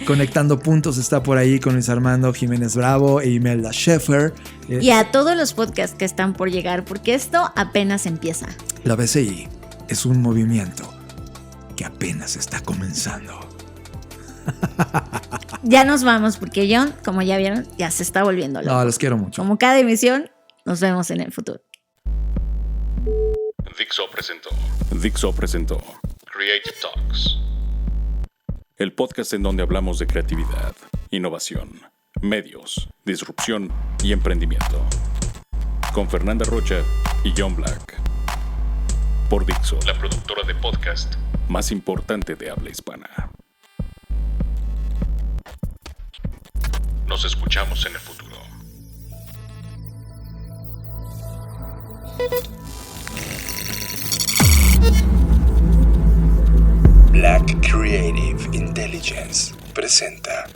Conectando Puntos está por ahí con Luis Armando Jiménez Bravo e Imelda Schaefer. Y a todos los podcasts que están por llegar, porque esto apenas empieza. La BCI es un movimiento que apenas está comenzando. Ya nos vamos, porque John, como ya vieron, ya se está volviendo loco. No, los quiero mucho. Como cada emisión, nos vemos en el futuro. Dixo presentó Creative Talks, el podcast en donde hablamos de creatividad, innovación, medios, disrupción y emprendimiento. Con Fernanda Rocha y John Black. Por Dixo, la productora de podcast más importante de habla hispana. Nos escuchamos en el futuro. Black Creative Intelligence presenta